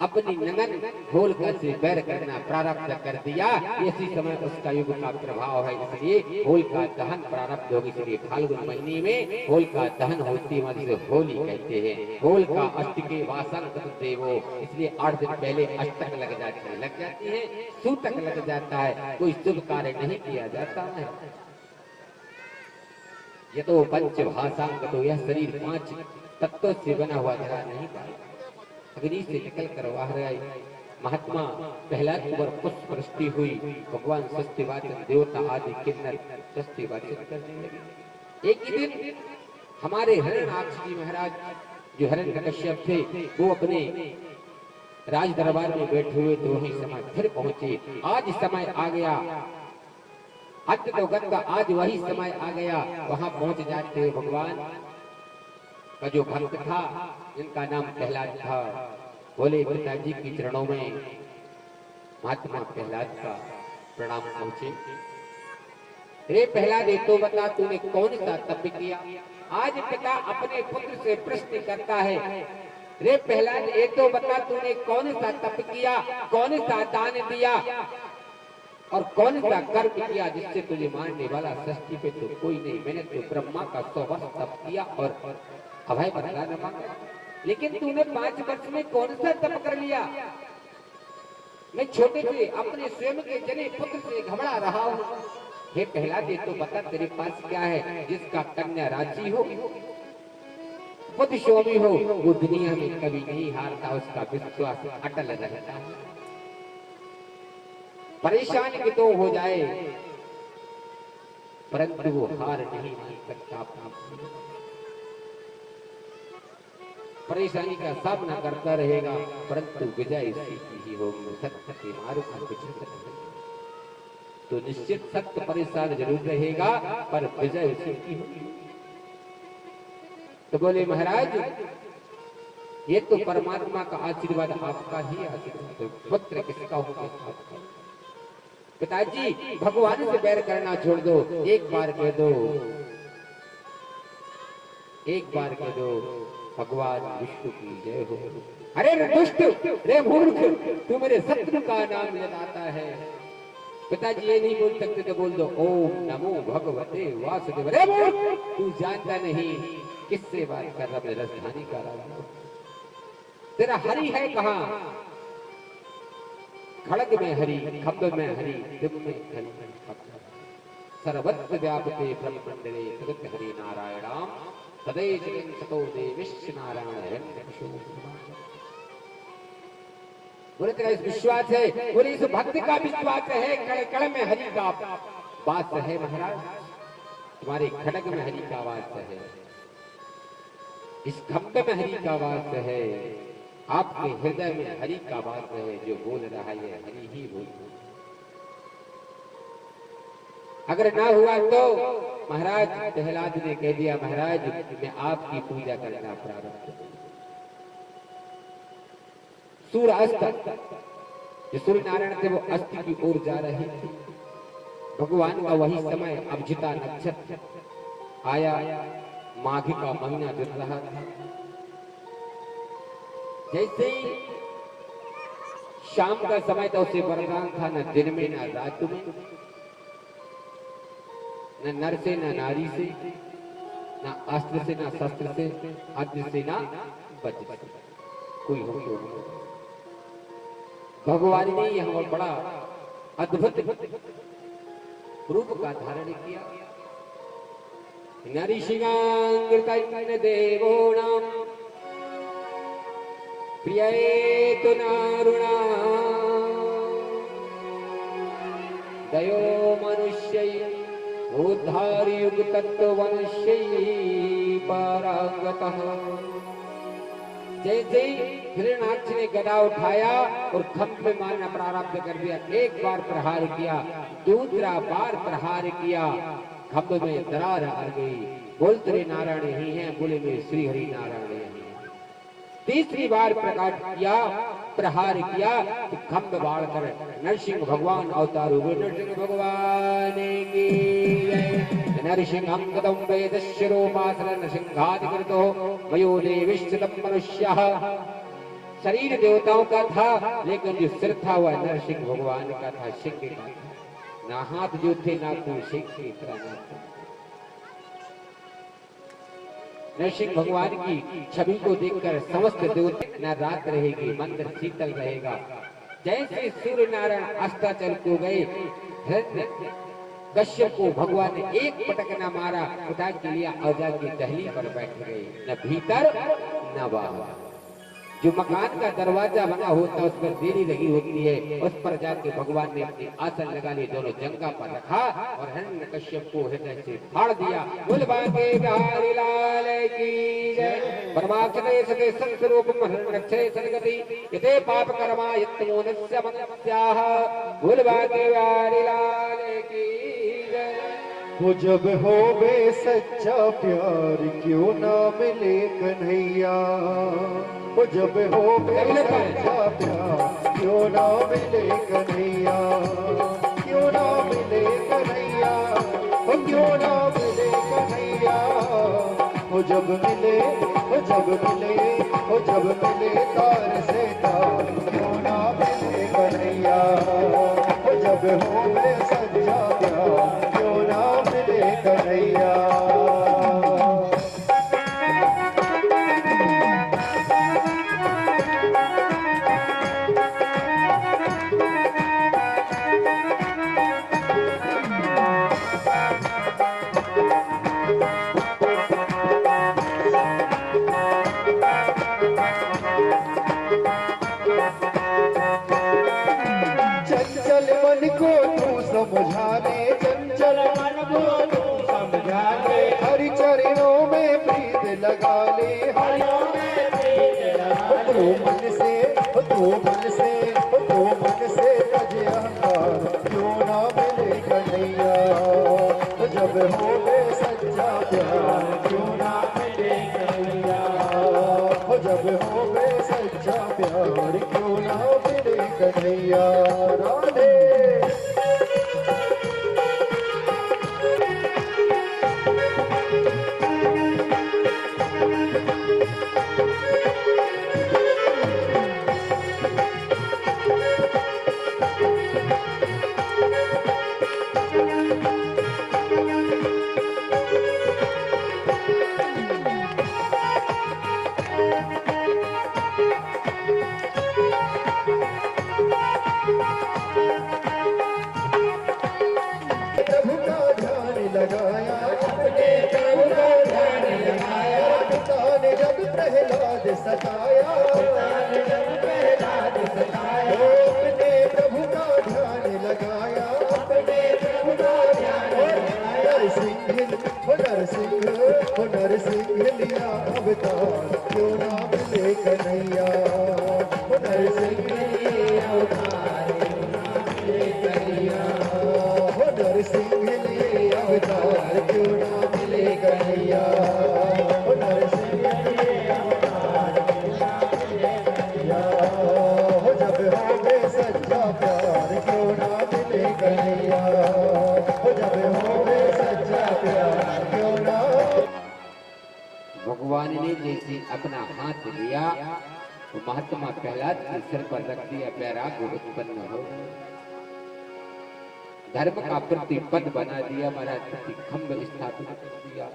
अपनी ननद होलिका से बैर करना प्रारब्ध कर दिया। इसी समय उसका युग का प्रभाव है, इसलिए होलिका दहन प्रारब्ध होगी। इसलिए फाल्गुन महीने में होलिका दहन होती है, जिसे होली कहते हैं। होलिका अष्टके वासन देवो, इसलिए 8 दिन पहले अष्टक लग जाती है, सूतक लग जाता है, कोई शुभ कार्य नहीं किया जाता है। ये तो पंचभाषांग, तो यह शरीर 5 तत्वों से बना हुआ जरा नहीं पाएगा। अग्नि से निकल कर बाहर आई। महात्मा प्रहलाद पर पुष्प वृष्टि हुई। भगवान स्वस्तिवाचन देवता आदि किन्नर स्वस्तिवाचन करने लगे। एक ही दिन हमारे हिरण्याक्ष जी महाराज जो हिरण्यकश्यप थे, वो अपने राज दरबार में बैठे हुए, तो वही समय फिर पहुंचे। आज समय आ गया, अद्य तो गंगा, आज वही समय आ गया। वहां पहुंच जाते हुए भगवान का जो भक्त था, जिनका नाम प्रहलाद था, बोले पिताजी की चरणों में महात्मा प्रहलाद का प्रणाम पहुंचे। रे प्रहलाद, तो बता तूने कौन सा तप किया? आज पिता अपने पुत्र से प्रश्न करता है। रे प्रहलाद, ये तो बता तूने कौन सा तप किया, कौन सा दान दिया और कौन सा कर्म किया जिससे तुझे मारने वाला सृष्टि पे तो कोई नहीं। मैंने तो ब्रह्मा का 100 वर्ष तप किया और अभय वरदान मांगा, लेकिन तूने 5 वर्ष में कौन सा तप कर लिया? मैं छोटे से अपने स्वयं के जने पुत्र से घबरा रहा हूँ। हे प्रहलाद, तो बता तेरे पास क्या है? जिसका कन्या राजी हो, पुत्र स्वामी हो, वो दुनिया में कभी नहीं हारता, उसका विश्वास अटल रहता है। परेशान कितों हो जाए परंतु वो हार नहीं मान सकता। परेशानी का सामना करता रहेगा, परंतु विजय इसी की ही होगी। सत्य के मार्ग में कुछ नहीं तो निश्चित सत्य परेशान जरूर रहेगा, पर विजय उसी की होगी। तो बोले महाराज, ये तो परमात्मा का आशीर्वाद, आपका ही आशीर्वाद, तो पुत्र किसका होगा? आपका। पिताजी, भगवान से बैर करना छोड़ दो, एक बार कह दो एक बार कह दो भगवान विष्णु की जय हो। अरे दुष्ट, रे मूर्ख, तू मेरे शत्रु का नाम लगाता है। पिताजी ये नहीं बोल सकते तो बोल दो ओम नमो भगवते वासुदेव। रे मूर्ख, तू जानता नहीं किससे बात कर रहा, मेरे राजधानी का राजा। तेरा हरि है कहाँ? खड़ग में हरि, खंभ में हरि, दिव्य में हरि, सर्वत्र व्यापते ब्रह्मंडले जगत हरि नारायणाम तदेश सतो देविश्च नारायण। बोले तेरा इस विश्वास है, बोले इस भक्ति का विश्वास है, कड़ कड़ में हरि का वास है महाराज, तुम्हारे खड़ग में हरि का वास है, इस खंभ में हरि का वास है, आपके हृदय में हरि का वास है। जो बोल रहा है ये हरि ही बोल रहा है। अगर ना हुआ तो महाराज प्रहलाद ने कह दिया महाराज मैं आपकी पूजा करना प्रारंभ कर। सूर्य अस्त, जो सूर्य नारायण थे वो अस्त की ओर जा रहे थे। भगवान का वही समय अभिजिता नक्षत्र आया, माघ का महीना जुड़ रहा था। जैसे ही शाम का समय था उसे वरदान था, न दिन में न रात में, न नर से न नारी से, न अस्त्र से न शस्त्र से, अद्र से न वज्र से, कोई हो तो भगवान ने यह बड़ा अद्भुत रूप का धारण किया। नरिशिगांग देवो नाम प्रियेतु नारुणा दयो मनुष्यै उद्धार युग तत्व वनुष्यै परागतः। जैसे हिरण्याक्ष ने गदा उठाया और खंभ में मारना प्रारंभ कर दिया, एक बार प्रहार किया, दूसरा बार प्रहार किया, खंभ में दरार आ गई। बोलते रे नारायण ही हैं, बोले में श्री हरि नारायण ही। तीसरी बार प्रकट किया, प्रहार किया तो खंभ बाढ़ कर नरसिंह भगवान अवतार हुए। नरसिंह भगवान की जय। नरसिंहं गदं वेदस्य रूपासर नरसिंहादिकृतो मयो देविश्चितं मनुष्यः। शरीर देवताओं का था लेकिन जो सिर था वह नरसिंह भगवान का था, सिंह का था। ना हाथ जो थे ना कोई सिंह की तरह ना था। नरसिंह भगवान की छवि को देखकर समस्त देवता न रात रहेगी, मंदिर शीतल रहेगा। जैसे सूर्य नारायण अस्ताचल को गए, कश्यप को भगवान ने एक पटक न मारा, उठा के लिया और जाके टहली पर बैठ गए, न भीतर न बाहर। जो मकान का दरवाजा बना होता उस पर देरी लगी होती है, उस पर जाके भगवान ने अपने आसन लगा लिए, दोनों जंगा पर रखा और हिरण्यकश्यप को हृदय से फाड़ दिया। बुलबाके बिहारी लाल की जय। परमाक्षरे सके सत्स्वरूपम हिरण्यक्षरे सदगति यते पाप कर्मा यत्तमोनस्य मनस्याः। बुलबाके बिहारी लाल की जय। वो जब हो बे सच्चा प्यार क्यों ना मिले कन्हैया। वो जब हो बे सच्चा प्यार क्यों ना मिले कन्हैया। क्यों ना मिले कन्हैया, वो क्यों ना मिले कन्हैया। वो जब मिले, वो जब मिले, वो जब मिले तार से तार क्यों ना मिले कन्हैया। वो जब हो बे सच्चा प्यार क्यों ना मिले कन्हैया। चंचल मन को तू समझा ले, चंचल मन को तू समझा ले। हरि चरणों में प्रीत लगा ले, हरियों में प्रीत लगा ले। तू मन से, तू मन से, तू मन से तजे अहंकार क्यों ना मिले कन्हैया। जब हो बे सच्चा प्यार क्यों ना मिले कन्हैया। जब हो बे सच्चा प्यार क्यों ना मिले कन्हैया। राधे प्रहलाद सताया, प्रहलाद सताया, अपने प्रभु का ध्यान लगाया, अपने प्रभु का ध्यान लगाया। नरसिंह लिया अवतार, क्यों ना मिले कन्हैया। नरसिंह लिया अवतार, नरसिंह लिए अवतार, क्यों ना मिले कन्हैया। नरसिंह लिए अवतार, जब होवे सच्चा प्यार, क्यों ना मिले कन्हैया। जब होवे सच्चा प्यार, क्यों ना। भगवान ने जैसे अपना हाथ लिया तो महात्मा प्रहलाद के सिर पर रख दिया, वैराग्य उत्पन्न हो, धर्म का प्रतिपद बना दिया, महाराज प्रतिखंभ स्थापित कर दिया।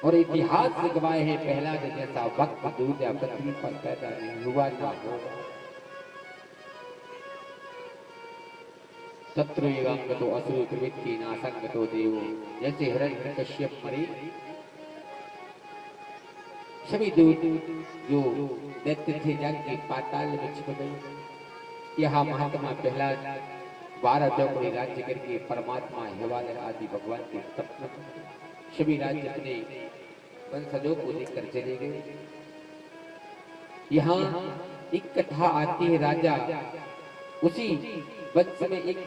और इतिहास से गवाह है प्रहलाद जैसा भक्त दूजा पृथ्वी पर पैदा नहीं हुआ ना होगा। शत्रुयुगांग तो असुर प्रवृत्ति नासंग तो देवो, जैसे हिरण्यकश्यप मरे सभी दूत जो दैत्य थे जाके पाताल में छिप गए। यहाँ महात्मा प्रहलाद 12 चौकड़ी राज्य करके परमात्मा हिमालय आदि भगवान के तत्व सभी राज्य अपने वंशजों को लेकर चले गए। यहाँ एक कथा आती है, राजा उसी वंश में एक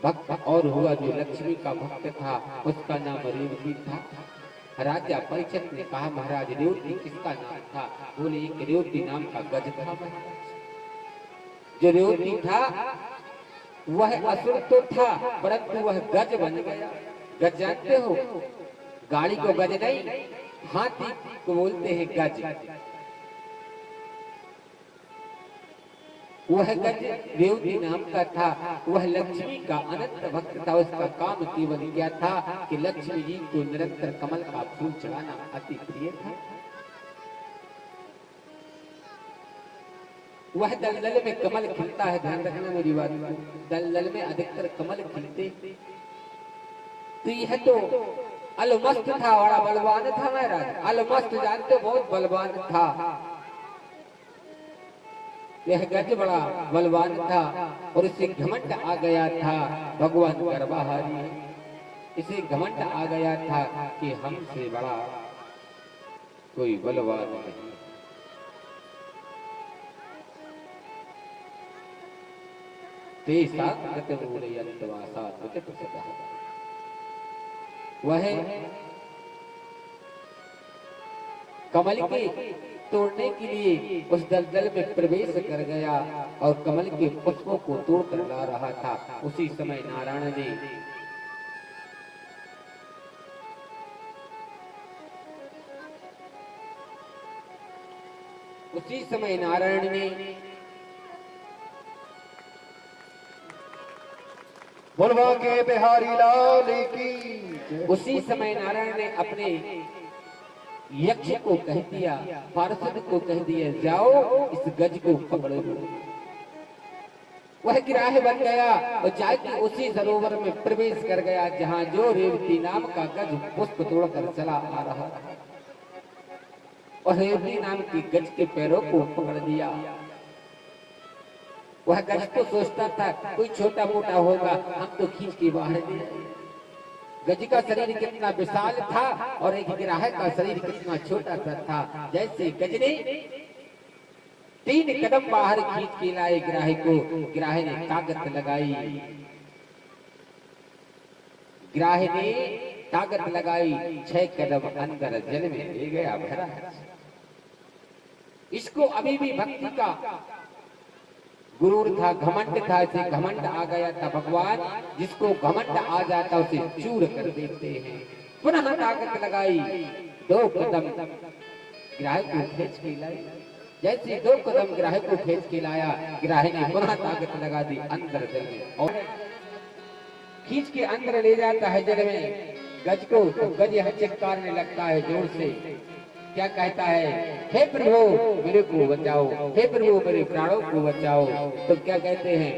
भक्त और हुआ जो लक्ष्मी का भक्त था, उसका नाम रेवती था। राजा परीक्षित ने कहा, महाराज रेवती किसका नाम था? बोले एक रेवती नाम का गज था। जो रेवती था वह असुर तो था, परंतु वह गज बन गया। गज जानते हो? गाड़ी को गज नहीं, हाथी को बोलते हैं गज। वह गज रेवती नाम का था। वह लक्ष्मी का अनंत भक्त था। उसका काम केवल क्या था कि लक्ष्मी जी को निरंतर कमल का फूल चढ़ाना अति प्रिय था। वह दलदल में कमल खिलता है, ध्यान रखना मेरी बात को, दलदल में अधिकतर कमल खिलते। तो यह तो अलमस्त था, बड़ा बलवान था महाराज। अलमस्त जानते, बहुत बलवान था। यह गज बड़ा बलवान था और इसे घमंड आ गया था, भगवान गर्भाहारी, इसे घमंड आ गया था कि हमसे बड़ा कोई बलवान नहीं। वह कमल के तोड़ने के लिए उस दलदल में प्रवेश कर गया और कमल के पुष्पों को तोड़कर ला रहा था। उसी समय नारायण ने बोलवा के बिहारी लाल की। उसी समय नारायण ने अपने यक्ष को कह दिया, पार्षद को कह दिया, जाओ इस गज को पकड़ो। वह गिराह बन गया और जाके उसी सरोवर में प्रवेश कर गया जहां जो रेवती नाम का गज पुष्प तोड़कर चला आ रहा था। और रेवती नाम की गज के पैरों को पकड़ दिया। वह गज तो सोचता था कोई छोटा मोटा होगा, हम तो खींच के बाहर ले आए। गज का शरीर कितना विशाल था और एक गिराह का शरीर कितना छोटा सा था। जैसे गज ने 3 कदम बाहर खींच के लाए गिराह को, गिराह ने ताकत लगाई, गिराह ने ताकत लगाई, 6 कदम अंदर जल में ले गया भरा। इसको अभी भी भक्ति का गुरूर था, घमंड था, इसे घमंड आ गया था। भगवान जिसको घमंड आ जाता उसे चूर कर देते हैं। पुनः ताकत लगाई, 2 कदम गिराह को खींच के लाई। जैसे 2 कदम गिराह को खींच के लाया, गिराह ने पुनः ताकत लगा दी अंदर जल में और खींच के अंदर ले जाता है जल में गज को। तो गज यह चित्कारने लगता है जोर से, क्या कहता है, हे प्रभु मेरे को बचाओ, हे प्रभु मेरे प्राणों को बचाओ। तो क्या कहते हैं,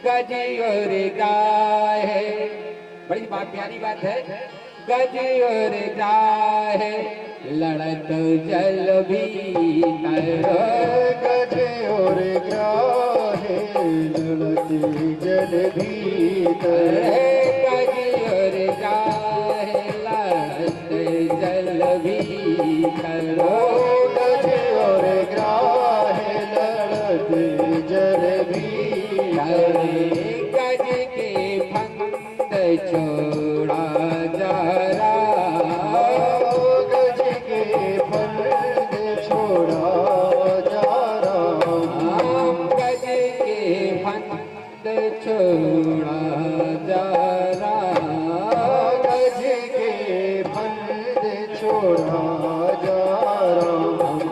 गज और गाय, बड़ी बात प्यारी बात है, गज और गाय लड़त जल भीतर गज और ग्राहे लड़ते जल भीतर गज और गाहे लड़त जल भीतर गज और ग्राहे लड़ते जल भीतर गज के फंद छोड़ा जा रहा गज के फंद छोड़ा जा रहा गज के फंद छोड़ा जा रहा गज के फंद छोड़ा जा रहा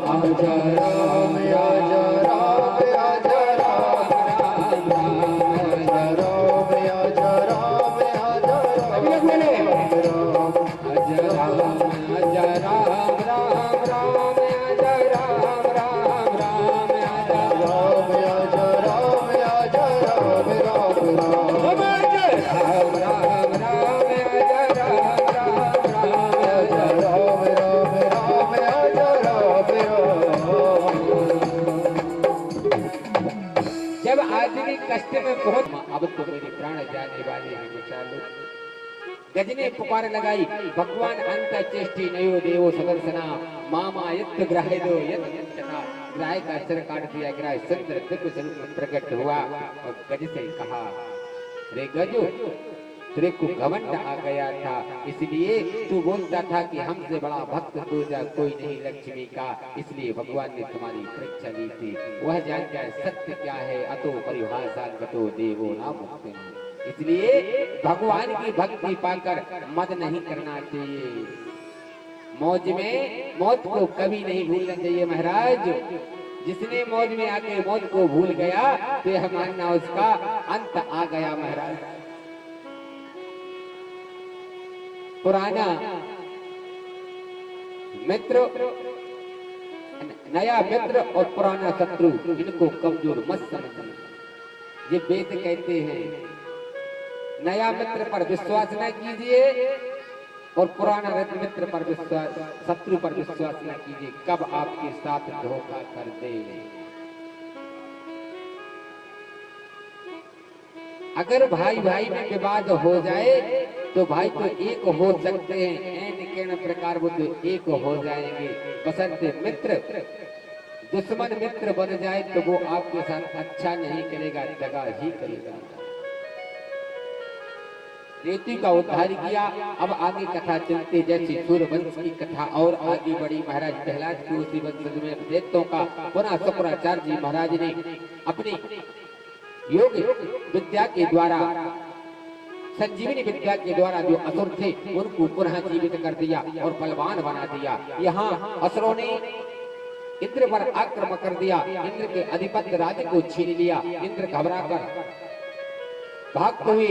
आजा राम आजा राम आजा राम आजा राम आजा राम आजा राम राम अज राम अज राम राम राम अज राम राम राम अज राम आजा राम आजा राम राम राम राम राम राम अज राम राम राम आजा राम राम राम आजा राम राम जब आदमी कष्ट में बहुत अब तो मेरे प्राण जाने वाले हैं विचारो गजने पुकार लगाई भगवान अंत चेष्टि नयो देवो सदर्शना मामा यत् ग्रह दो यत् यंतना ग्राह का सिर काट दिया ग्राह सुंदर दिव्य स्वरूप में प्रकट हुआ और गज से कहा रे गजो तेरे को घमंड आ गया था इसलिए तू बोलता था कि हमसे बड़ा भक्त दूजा कोई नहीं लक्ष्मी का इसलिए भगवान ने तुम्हारी परीक्षा ली थी वह जान जाए सत्य क्या है अतो परिभाषा गतो देवो ना मुक्ति इसलिए भगवान की भक्ति पाकर मद नहीं करना चाहिए मौज में मौत को कभी नहीं भूलना चाहिए महाराज जिसने मौज में आके मौत को भूल गया तो यह मानना उसका अंत आ गया महाराज पुराना मित्र नया मित्र और पुराना शत्रु इनको कमजोर मत समझिए ये वेद कहते हैं नया मित्र पर विश्वास न कीजिए और पुराना मित्र पर विश्वास शत्रु पर विश्वास न कीजिए कब आपके साथ धोखा कर दे अगर भाई भाई में विवाद हो जाए तो भाई तो एक हो सकते हैं ऐन किरण प्रकार वो तो एक हो जाएंगे बसंते मित्र दुश्मन मित्र बन जाए तो वो आपके साथ अच्छा नहीं करेगा दगा ही करेगा रेती का उद्धार किया अब आगे कथा चलते जैसे सूर्यवंश की कथा और आगे बढ़ी महाराज प्रहलाद की उसी वंश में देवताओं का पुनः शुक्राचार्य जी महाराज ने अपनी योग विद्या के द्वारा संजीवनी विद्या के द्वारा जो असुर थे उनको पुनः जीवित कर दिया और बलवान बना दिया यहाँ असुरों ने इंद्र पर आक्रमण कर दिया इंद्र के अधिपत्य राज्य को छीन लिया इंद्र घबराकर भागते हुए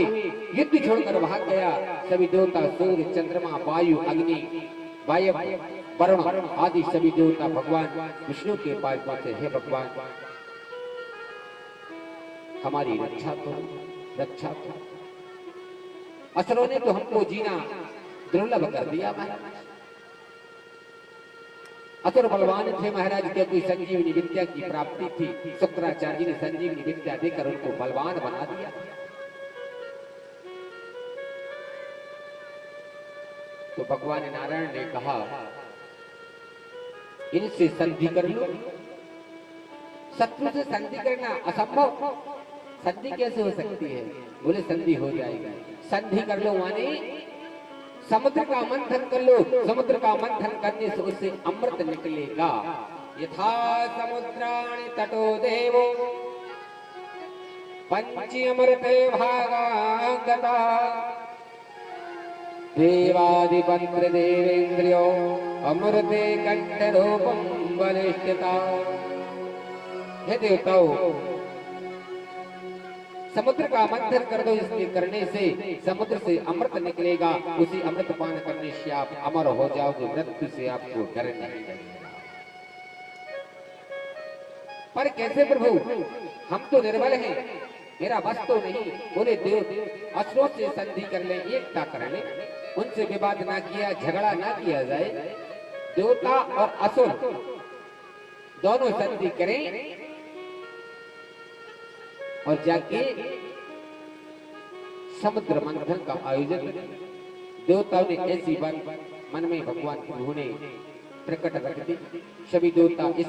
युद्ध छोड़कर भाग गया सभी देवता सूर्य चंद्रमा वायु अग्नि वायु वरुण आदि सभी देवता भगवान विष्णु के पास पहुंचे हे भगवान हमारी रक्षा करो असुरों ने तो हमको जीना दुर्लभ कर दिया महाराज असुर बलवान थे महाराज क्योंकि संजीवनी विद्या की प्राप्ति थी शुक्राचार्य ने संजीवनी विद्या देकर उनको बलवान बना दिया तो भगवान नारायण ने कहा इनसे संधि कर लो शत्रु से संधि करना असंभव संधि कैसे हो सकती है बोले संधि हो जाएगी संधि कर लो माने समुद्र का मंथन कर लो समुद्र का मंथन करने से उससे अमृत निकलेगा यथा समुद्राणि तटो देवो पंची अमृते भागा गता देवादिपंत्र देवेंद्रियो अमृते कंठ रूपम बलिष्ठता हे देवताओं समुद्र का मंथन कर दो इसके करने से समुद्र से अमृत निकलेगा उसी अमृत पान करने से आप अमर हो जाओगे मृत्यु से आपको डर नहीं लगेगा पर कैसे प्रभु हम तो निर्बल हैं मेरा बस तो नहीं बोले देव असुरों से संधि कर ले एकता कर ले उनसे विवाद ना किया झगड़ा ना किया जाए देवता और असुर दोनों संधि करें और जाके समुद्र मंथन का आयोजन करें। देवताओं ने ऐसी बात मन में भगवान की उन्होंने प्रकट रख दी। सभी देवता इस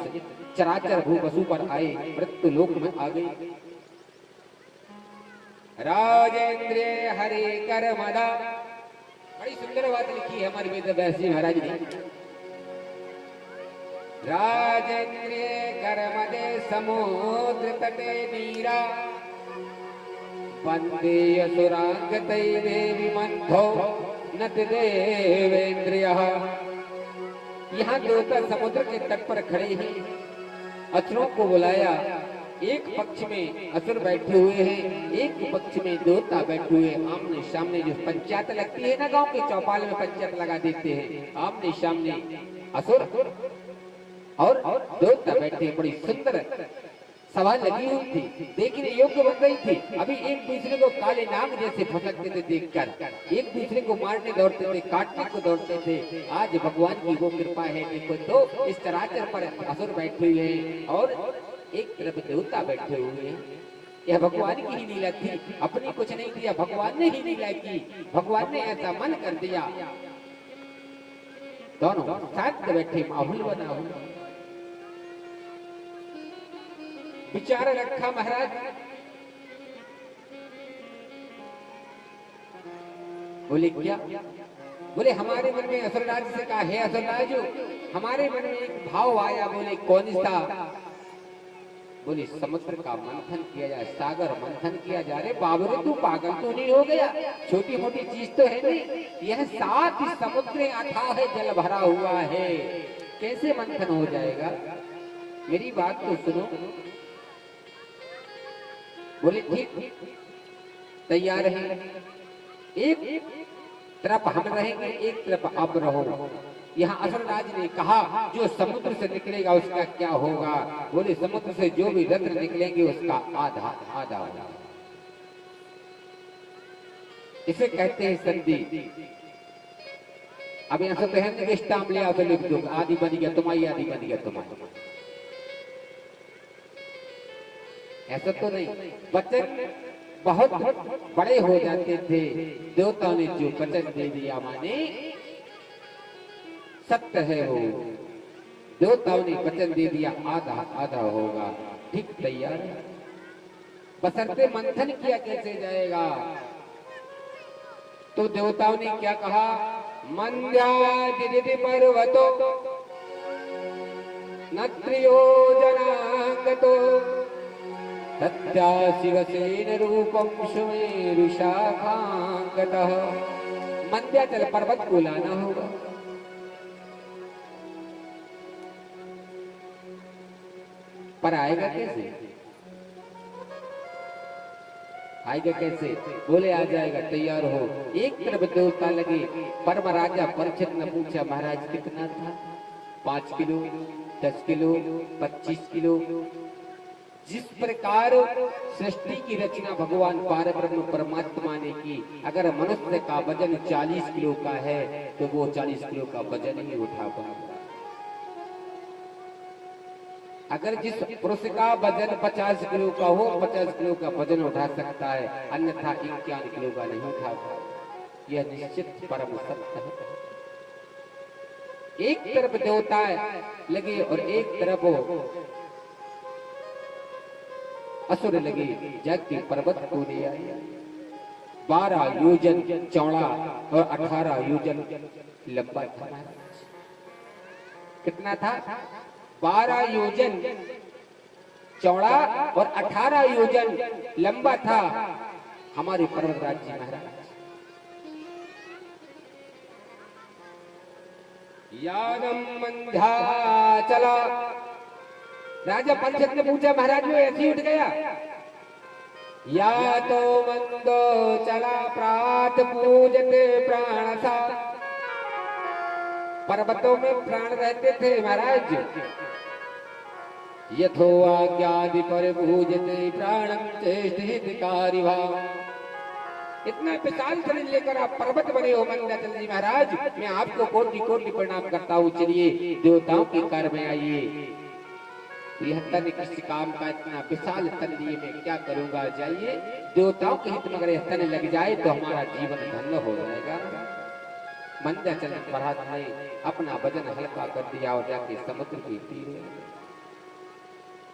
चराचर भू वसु पर आए, मृत्यु लोक में आ गए। राजेंद्र हरे कर मदा, बड़ी सुंदर बात लिखी है हमारे वेद व्यास जी महाराज ने। राजेंद्र कर मदे समुद्र तटे नीरा, वंदे असुरांगतै देवी मंथो नत देवेंद्रियः। यहाँ देवता समुद्र के तट पर खड़े हैं, असुरों को बुलाया। एक पक्ष में असुर बैठे हुए हैं, एक पक्ष में देवता बैठे हुए हैं। आमने सामने जो पंचायत लगती है ना, गांव के चौपाल में पंचायत लगा देते हैं, आमने सामने असुर और देवता बैठे। बड़ी सुंदर सभा लगी हुई थी, देखने योग्य बन गई थी। अभी एक दूसरे को काले नाग जैसे फसकते थे, देखकर एक दूसरे को मारने दौड़ते थे, काटने को दौड़ते थे। आज भगवान की वो कृपा है, देखो तो इस चराचर पर असुर बैठे हुए हैं और एक तरफ देवता बैठे हुए हैं। यह भगवान की ही लीला थी, अपनी कुछ नहीं किया, भगवान ने ही लीला की। भगवान ने ऐसा मन कर दिया, दोनों साथ बैठे, माहौल बना हुआ। विचार रखा महाराज, बोले क्या? बोले हमारे मन में असुरराज से कहा है, असुरराज हमारे मन में एक भाव आया। बोले कौन सा? बोले समुद्र का मंथन किया जाए, सागर मंथन किया जा रहे। बाबरे तू पागल तो नहीं हो गया? छोटी मोटी चीज तो है नहीं, यह 7 समुद्र अथाह जल भरा हुआ है, कैसे मंथन हो जाएगा? मेरी बात तो सुनो। बोले ठीक, तैयार है। एक तरफ हम रहेंगे, एक तरफ आप रहो। यहाँ असुरराज ने कहा जो समुद्र से निकलेगा उसका क्या होगा? बोले समुद्र से जो भी रत्न निकलेंगे उसका आधा आधा होगा। इसे कहते हैं संधि। अब यहाँ से तो है स्टाम्प ले आओ तो लिख दो, आदि बन गया तुम्हारी, आदि बन गया तुम्हारी। ऐसा तो नहीं, वचन बहुत बड़े हो जाते थे। देवताओं ने जो वचन दे दिया माने सत्य है वो। देवताओं ने वचन दे दिया, आधा आधा होगा। ठीक तैयार है, बशर्ते मंथन किया कैसे जाएगा? तो देवताओं ने क्या कहा? मंद्यादिति पर्वतो नत्रियोजनागतो तत्या शिवसेन रूपम सुमेरु शाखांगतः। मंद्याचल पर्वत को लाना होगा। पर आएगा कैसे? आएगा कैसे? बोले आ जाएगा, तैयार हो। एक तरफ देवता लगे। परम राजा परीक्षित ने पूछा महाराज कितना था? 5 किलो, 10 किलो, 25 किलो। जिस प्रकार सृष्टि की रचना भगवान पारब्रह्म परमात्मा ने की, अगर मनुष्य का वजन 40 किलो का है तो वो 40 किलो का वजन ही उठा पाएगा। अगर जिस पुरुष का वजन 50 किलो का हो, 50 किलो का वजन उठा सकता है, अन्यथा 51 किलो का नहीं उठा पाएगा। यह निश्चित परम सत्य है। एक तरफ देवता लगे और एक तरफ असुर लगे। जाके पर्वत को ले आए। 12 योजन चौड़ा और 18 योजन लंबा था। कितना था? 12 योजन चौड़ा और 18 योजन लंबा था हमारे पर्वतराज जी महाराज। यादम मंधा चला। राजा परीक्षित ने पूछा महाराज वो ऐसे ही उठ गया? या तो मंदो चला प्रात पूजते प्राण था। पर्वतों में प्राण रहते थे महाराज। यथो आज्ञादि पर पूजते प्राणम चेष्टित कार्यभाव। इतना विशाल शरीर लेकर आप पर्वत बने हो मंदराचल जी महाराज, मैं आपको कोटि कोटि प्रणाम करता हूँ। चलिए देवताओं के कार्य में आइए। यह तन किस काम का, इतना विशाल तन लिए मैं क्या करूंगा। जाइए देवताओं के हित में अगर यह तन लग जाए तो हमारा जीवन धन्य हो जाएगा। मंदराचल महाराज ने अपना वजन हल्का कर दिया और जाके समुद्र के तीर।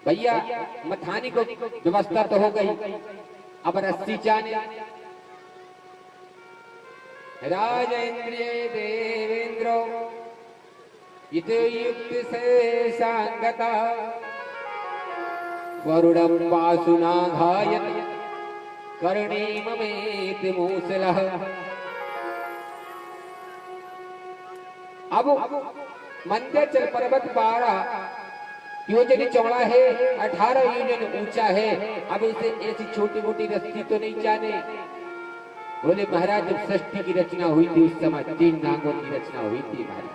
भैया मथानी को व्यवस्था तो हो गई, अब रस्सी जाने। राजेंद्रिय देवेंद्रो इति युक्त से सांगता वरुणं वासुनाघायत कर्णीममेति मूसलः। अब मंदराचल पर्वत 12 योजन चौड़ा है, 18 योजन ऊंचा है। अब इसे ऐसी छोटी मोटी रस्सी तो नहीं जाने। बोले महाराज जब सृष्टि की रचना हुई थी उस समय 3 नागों की रचना हुई थी महाराज।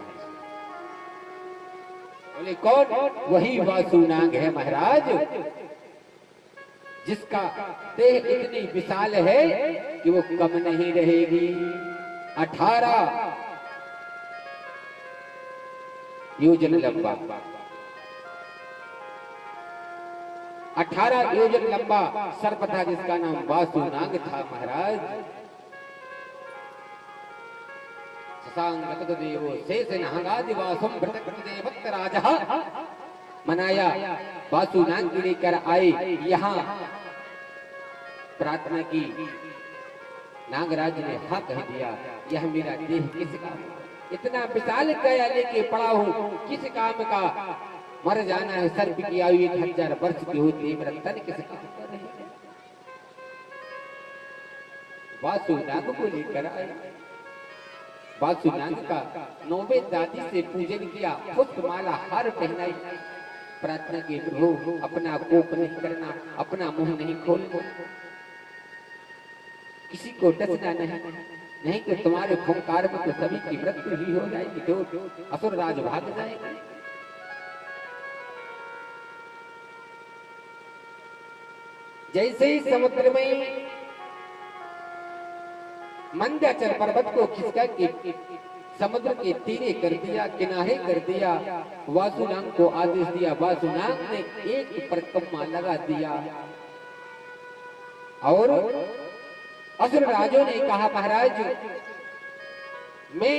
बोले कौन? वही वासुनाग है महाराज, जिसका देह इतनी विशाल है कि वो कम नहीं रहेगी। 18 योजन लंबा, 18 योजन लंबा सर्प था जिसका नाम वासुनाग था महाराज। शशांक देवो शेष नागादिवासम भृतकृतदेवत्त राजा। मनाया वासुनाग को लेकर आए, यहाँ प्रार्थना की। नागराज ने हाँ कह दिया, यह मेरा देह किस काम, इतना विशाल काया लेके पड़ा हूँ, किस काम का। मर जाना है, सर्प की आयु 1000 वर्ष की होती है, मेरा तन किस काम का नहीं। वासुनाग को लेकर आए। वासुनाग का 9वें दादी से पूजन किया, पुष्पमाला हार पहनाई। प्रार्थना की प्रभु अपना कोप नहीं करना, अपना मुंह नहीं खोलना, किसी को डसना नहीं कि तुम्हारे फुंकार में तो सभी की मृत्यु ही हो जाएगी, तो असुर राज भाग जाएगा। जैसे ही समुद्र में मंदराचल पर्वत को खिसका के समुद्र के तीरे कर दिया, किनारे कर दिया, वासुनाग को आदेश दिया। वासुनाग ने एक परिक्रमा लगा दिया और असुर राजों ने कहा महाराज मैं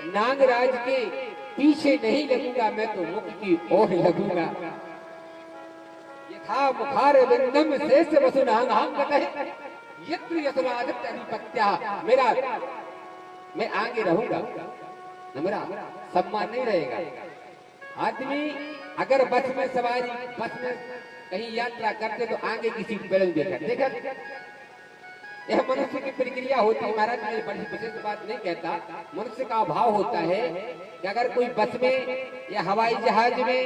नागराज के पीछे नहीं लगूंगा, मैं तो मुख की ओर लगूंगा। यथा मुखार बिंदम शेष वसुनागांगतः यत्र यशुराजत अधिपत्या। मेरा मैं आगे रहूंगा, मेरा सम्मान नहीं रहेगा। आदमी अगर बस में सवारी, बस में कहीं यात्रा करते तो आगे की सीट पर देखा। यह मनुष्य की प्रक्रिया होती है महाराज। मैं बड़ी विशेष बात नहीं कहता, मनुष्य का भाव होता है कि अगर कोई बस में या हवाई जहाज में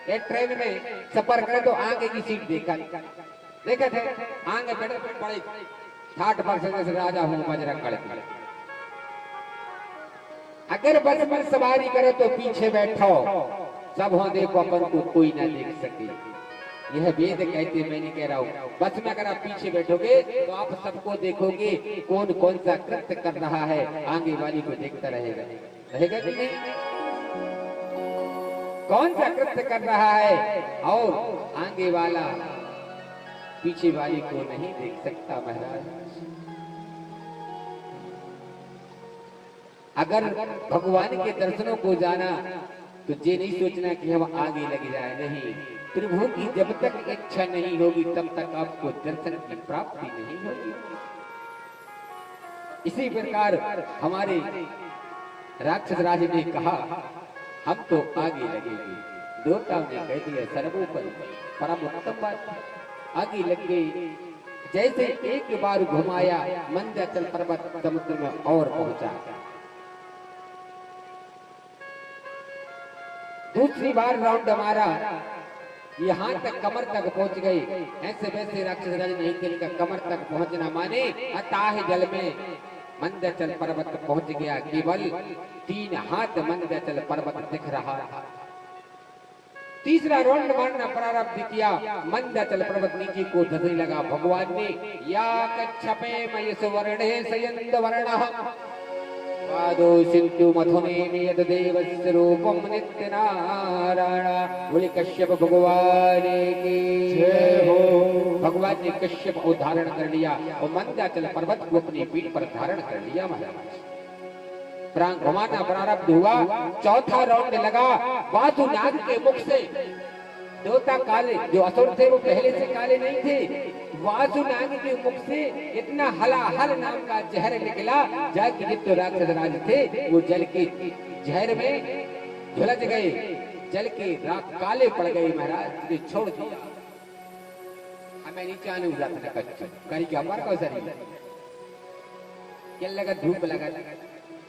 या ट्रेन में सफर करे तो आगे की सीट देखा थे, आगे बैठे बड़े 60% से राजा हूं बजरंग बली। अगर बस में सवारी करे तो पीछे बैठो, सब हो देखो, अपन को कोई ना देख सके। यह वेद कहते, मैं नहीं कह रहा हूँ। बस में अगर आप पीछे बैठोगे तो आप सबको देखोगे, कौन कौन सा कृत्य कर रहा है, आगे वाली को देखता रहेगा कि नहीं, कौन सा कृत्य कर रहा है, और आगे वाला पीछे वाली को नहीं देख सकता महाराज। अगर भगवान के दर्शनों को जाना तो ये नहीं सोचना कि हम आगे लग जाए, नहीं। प्रभु की जब तक इच्छा नहीं होगी तब तक आपको दर्शन की प्राप्ति नहीं होगी। इसी प्रकार हमारे राक्षस राज ने कहा हम तो आगे लगेंगे। देवताओं ने कह दिया सर्वोपरि परम उत्तम बात, आगे लग गई। जैसे एक बार घुमाया, मंदराचल पर्वत समुद्र में और पहुंचा। दूसरी बार राउंड हमारा, यहाँ तक कमर तक पहुंच गए। ऐसे वैसे राक्षस राज नहीं थे, इनका कमर तक पहुंचना माने अथाह जल में मंदराचल पर्वत पहुंच गया। केवल 3 हाथ मंदराचल पर्वत दिख रहा था। तीसरा राउंड मारना प्रारंभ किया। मंदाचल पर्वत नीचे को धसने लगा। भगवान ने या कच्छपे मयस वर्णे सयंद वर्णः पादो सिंधु मथुने नियत देवस्य रूपम नित्य नारायण। बोले कश्यप भगवान की जय हो। भगवान ने कश्यप को धारण कर लिया और मंदाचल पर्वत को अपनी पीठ पर धारण कर लिया। महाराज प्राण घुमाना प्रारब्ध हुआ। चौथा राउंड लगा। वासु नाग के मुख से देवता काले, जो असुर थे वो पहले से काले नहीं थे। वासु नाग के मुख से इतना हलाहल नाम का जहर निकला, जाके जितने राक्षस राज थे वो जल के जहर में झुलस गए, जल के राख काले पड़ गए। महाराज ने छोड़ दिया। हमें नीचे आने उजाता करी क्या हमारा कौशल क्या लगा, धूप लगा,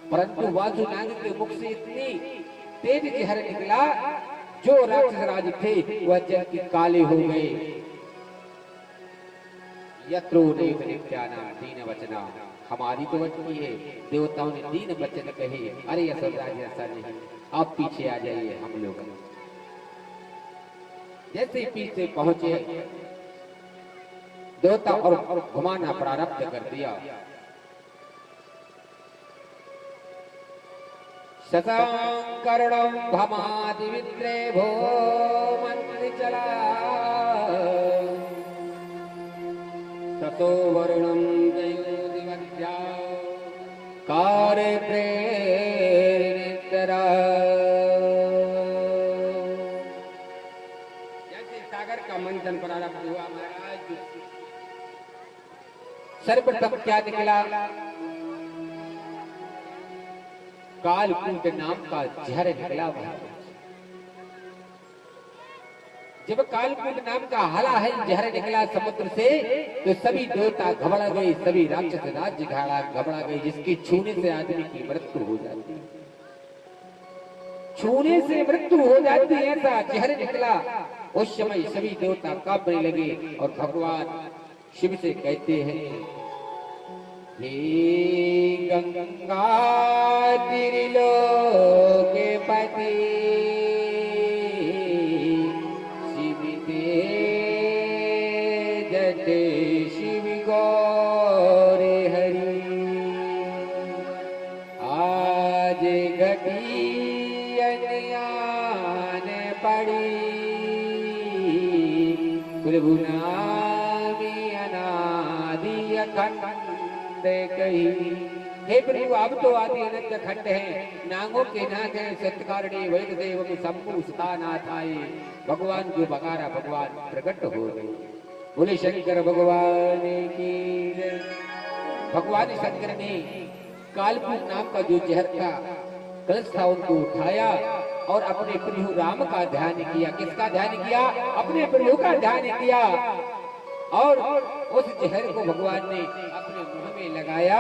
परंतु वासु नाग के मुख से इतनी तेज जहर निकला, जो राक्षस राज थे वह जल के काले हो गए। यत्रो देव नित्यानाम दीन वचना, हमारी तो वचनी है, देवताओं ने दीन वचन कहे। अरे असुर राज ऐसा नहीं, आप पीछे आ जाइए। हम लोग जैसे ही पीछे पहुंचे, देवता और घुमाना प्रारब्ध कर दिया। शतकर्णं भमादि विद्रे भो मंत्री चला ततो वर्णं जयोदिवद्या कार्य प्रेरितरा। जैसे सागर का मंथन प्रारंभ हुआ महाराज, सर्वप्रथम क्या निकला, कालकूट नाम का जहर निकला। जब कालकूट नाम का हलाहल जहर निकला समुद्र से, तो सभी देवता घबरा गए, सभी राक्षस राज्य घबरा गए। जिसके छूने से आदमी की मृत्यु हो जाती, छूने से मृत्यु हो जाती, ऐसा जहर निकला। उस समय सभी देवता कांपने लगे और भगवान शिव से कहते हैं, हे गंगा त्रिलोके पति शिव तेज शिव गौरे हरि। आज घटी अज्ञान पड़ी प्रभु नामी अनादि अखंड कही। हे प्रभु, अब तो आदि अनंत खंड है, नागों के नाग है, सत्कारणी वैद देव शंभु सतानाथ आए। भगवान जो बगारा भगवान प्रकट हो गए। बोले शंकर भगवान की जय। भगवान शंकर ने कालकूट नाम का जो जहर था, कलश था, उनको उठाया और अपने प्रभु राम का ध्यान किया। किसका ध्यान किया? अपने प्रभु का ध्यान किया। और उस जहर को भगवान ने अपने मुंह में लगाया।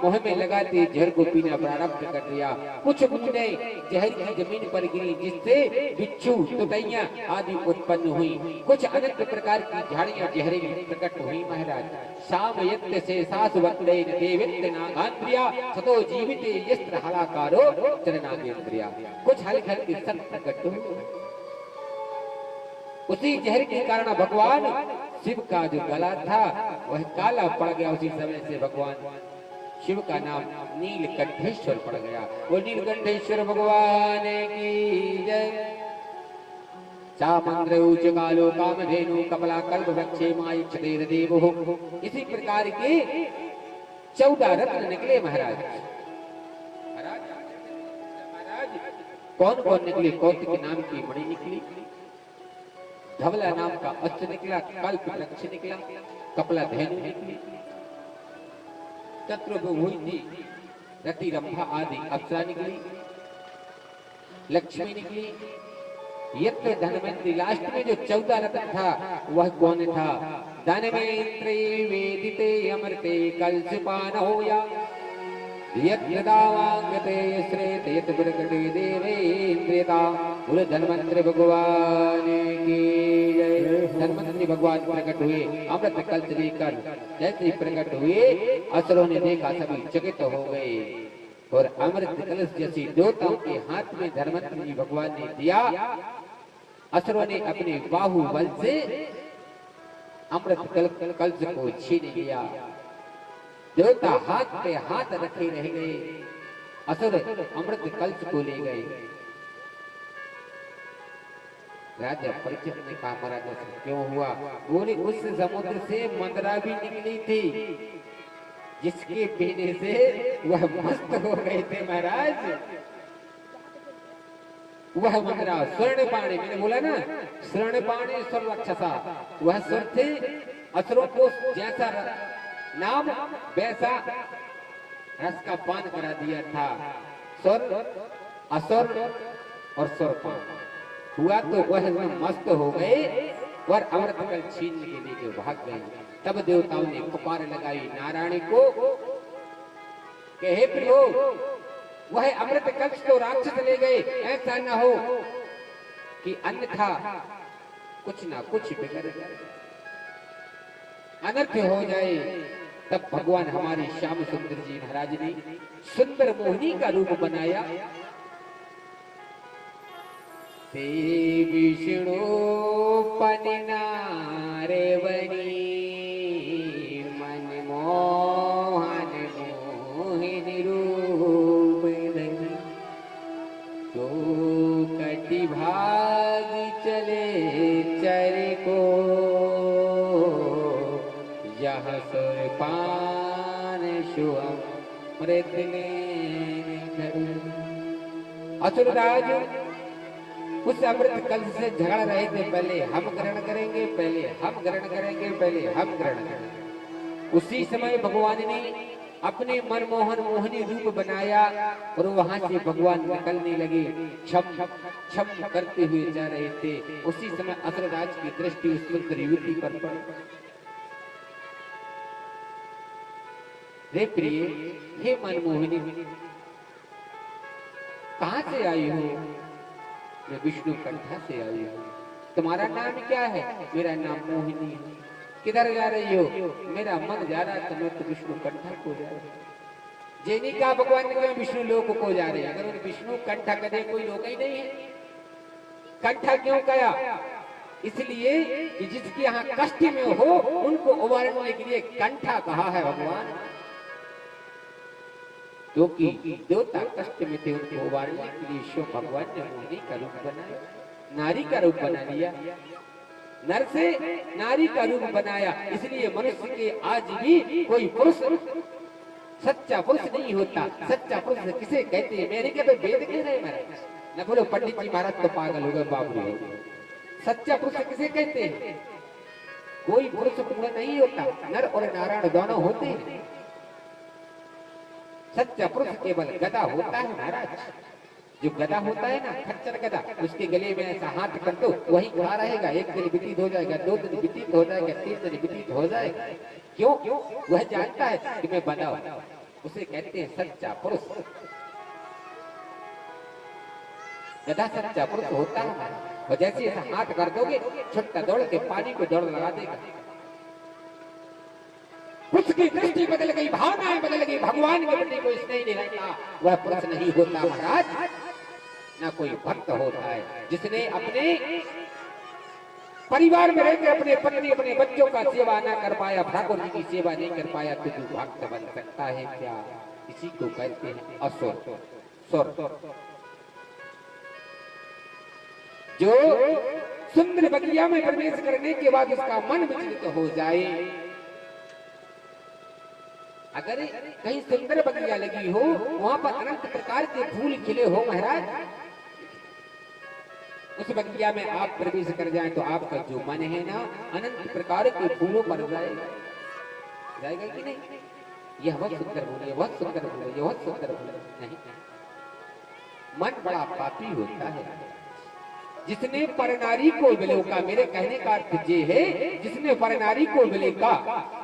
मुंह में लगाते जहर को पीना प्रारंभ कर दिया। कुछ बूंदे जहर की जमीन पर गिरी, जिससे बिच्छू, तुतैया आदि उत्पन्न हुई। कुछ अनेक प्रकार की झाड़ियां जहरी प्रकट हुई। महाराज शाम यत्य से सास वत्रे देवित्य नागांत्रिया सतो जीविते यस्त्र हलाकारो चरनागेंद्रिया। कुछ हल्के हल्के सब प्रकट हुए। उसी जहर के कारण भगवान शिव का जो गला था वह काला पड़ गया। उसी समय से भगवान शिव का नाम नीलकंठेश्वर पड़ गया। वो नीलकंठेश्वर भगवान की जय। चामंद्र उच्च कालो कामधेनु कपला कल्प वृक्षे मायक्षतेर देवो। इसी प्रकार के 14 रत्न निकले महाराज। कौन कौन निकले? कौतिक नाम की मणि निकली, धवला नाम का अस्त्र निकला, कल्प वृक्ष निकला, कपला धेनु निकली, चतुर्भुज रति रंभा आदि अप्सरा निकली, लक्ष्मी निकली, यत्र धनवंतरी। लास्ट में जो 14 रत्न था वह कौन था? धनमेन्द्रे वेदिते अमृते कलशपान होया यत्र दावांगते श्रेत यत प्रकटे देवेन्द्रियता। बोले धन्वंतरि भगवान की जय। धन्वंतरि भगवान प्रकट हुए अमृत कलश लेकर। जैसे ही प्रकट हुए असुरों ने देखा, सभी चकित हो गए और अमृत कलश जैसी देवताओं के हाथ में धन्वंतरि भगवान ने दिया असुरों ने अपने बाहुबल से अमृत कलश को छीन लिया। देवता हाथ पे हाथ रखे रह गए, असुर अमृत कलश को ले गए। राजा परीक्षित ने कहा महाराज क्यों हुआ? बोले उस समुद्र से मंदरा भी निकली थी जिसके पीने से वह मस्त हो गए थे महाराज। वह मंदरा स्वर्ण पाणी, मैंने बोला ना स्वर्ण पाणी सुर राक्षसा, वह सुर थे। असुरों को जैसा नाम वैसा रस का पान करा दिया था। सुर असुर और सुरपान हुआ तो वह मस्त हो गए और अमृत कल छीन के लेके भाग गए। तब देवताओं ने पुकार लगाई नारायण को, कहे प्रभु वह अमृत कलश तो राक्षस ले गए, ऐसा न हो कि अन्यथा कुछ ना कुछ बिगड़ अनर्थ हो जाए। तब भगवान हमारे श्याम सुंदर जी महाराज ने सुंदर मोहिनी का रूप बनाया। ते विष्णु पनिनारे बनी मन मोहन मोहिनी रूप धरी, तो कटि भाग चले चर को, यह सुरपान सुअमृत ने धरी। असुरराज उस अमृत कलश से झगड़ रहे थे, पहले हम ग्रहण करेंगे, पहले हम ग्रहण करेंगे, पहले हम ग्रहण करेंगे। उसी समय भगवान ने अपने मनमोहन मोहिनी रूप बनाया और वहां से भगवान निकलने लगे, छम छम करते हुए जा रहे थे। उसी समय असुरराज की दृष्टि उस सुंदर युवती पर पड़ी। हे प्रिय, हे मनमोहिनी, कहां से आई हो? मैं विष्णु कंठा से आई हूँ। तुम्हारा नाम क्या है? मेरा नाम मोहिनी है। किधर जा रही हो? मेरा मन जा रहा है, तो विष्णु कंठा को जा रही। जैनी का भगवान ने कहा विष्णु लोक को जा रहे हैं। अगर विष्णु कंठा कदे कोई लोग ही नहीं है। कंठा क्यों कहा? इसलिए कि जिसके यहाँ कष्ट में हो उनको उबारने के लिए कंठा कहा है भगवान। क्योंकि देवता कष्ट में थे, उनको उबारने के लिए शिव भगवान ने मोहिनी का रूप बनाया, नारी का रूप बना लिया। नर से नारी का रूप बनाया। इसलिए मनुष्य के आज भी कोई पुरुष सच्चा पुरुष नहीं होता। सच्चा पुरुष किसे कहते हैं? मेरे के तो वेद कह रहे महाराज, न बोलो पंडित जी महाराज तो पागल हो गए, बाबू हो गए। सच्चा पुरुष किसे कहते हैं? कोई पुरुष पूर्ण नहीं होता, नर और नारायण दोनों होते हैं। सच्चा पुरुष केवल गदा होता है महाराज। जो गदा होता है ना, खच्चर गदा, उसके गले में ऐसा हाथ कर दो, वही खड़ा रहेगा। एक दिन व्यतीत हो जाएगा, 2 दिन व्यतीत हो जाएगा, 3 दिन व्यतीत हो जाएगा। क्यों? वह जानता है कि मैं बंधा हूं। उसे कहते हैं सच्चा पुरुष। गदा सच्चा पुरुष होता है। और जैसे ऐसा हाथ कर दोगे, छुट्टा दौड़ के पानी को दौड़ लगा देगा। उसकी दृष्टि बदल गई, भावनाएं बदल गई, भगवान के प्रति कोई स्नेह नहीं रखता, वह पुरुष नहीं होता महाराज। ना कोई भक्त होता है जिसने अपने परिवार में रहकर अपने पत्नी अपने बच्चों का सेवा ना कर पाया, ठाकुर जी की सेवा नहीं कर पाया, तो तू भक्त बन सकता है क्या? इसी को कहते हैं असुर। सुर जो सुंदर बगिया में प्रवेश करने के बाद उसका मन विचलित हो जाए। अगर कहीं सुंदर बगिया लगी हो, वहां पर अनंत प्रकार के फूल खिले हो महाराज, उस बगिया में आप प्रवेश कर जाएं तो आपका जो मन है ना, अनंत प्रकार के फूलों पर जाएगा। जाएगा कि नहीं? यह बहुत सुंदर फूल है, बहुत सुंदर फूल है, यह बहुत सुंदर फूल है। नहीं, मन बड़ा पापी होता है। जिसने परनारी को विलोका, मेरे कहने का अर्थ ये है, जिसने परनारी को विलोका,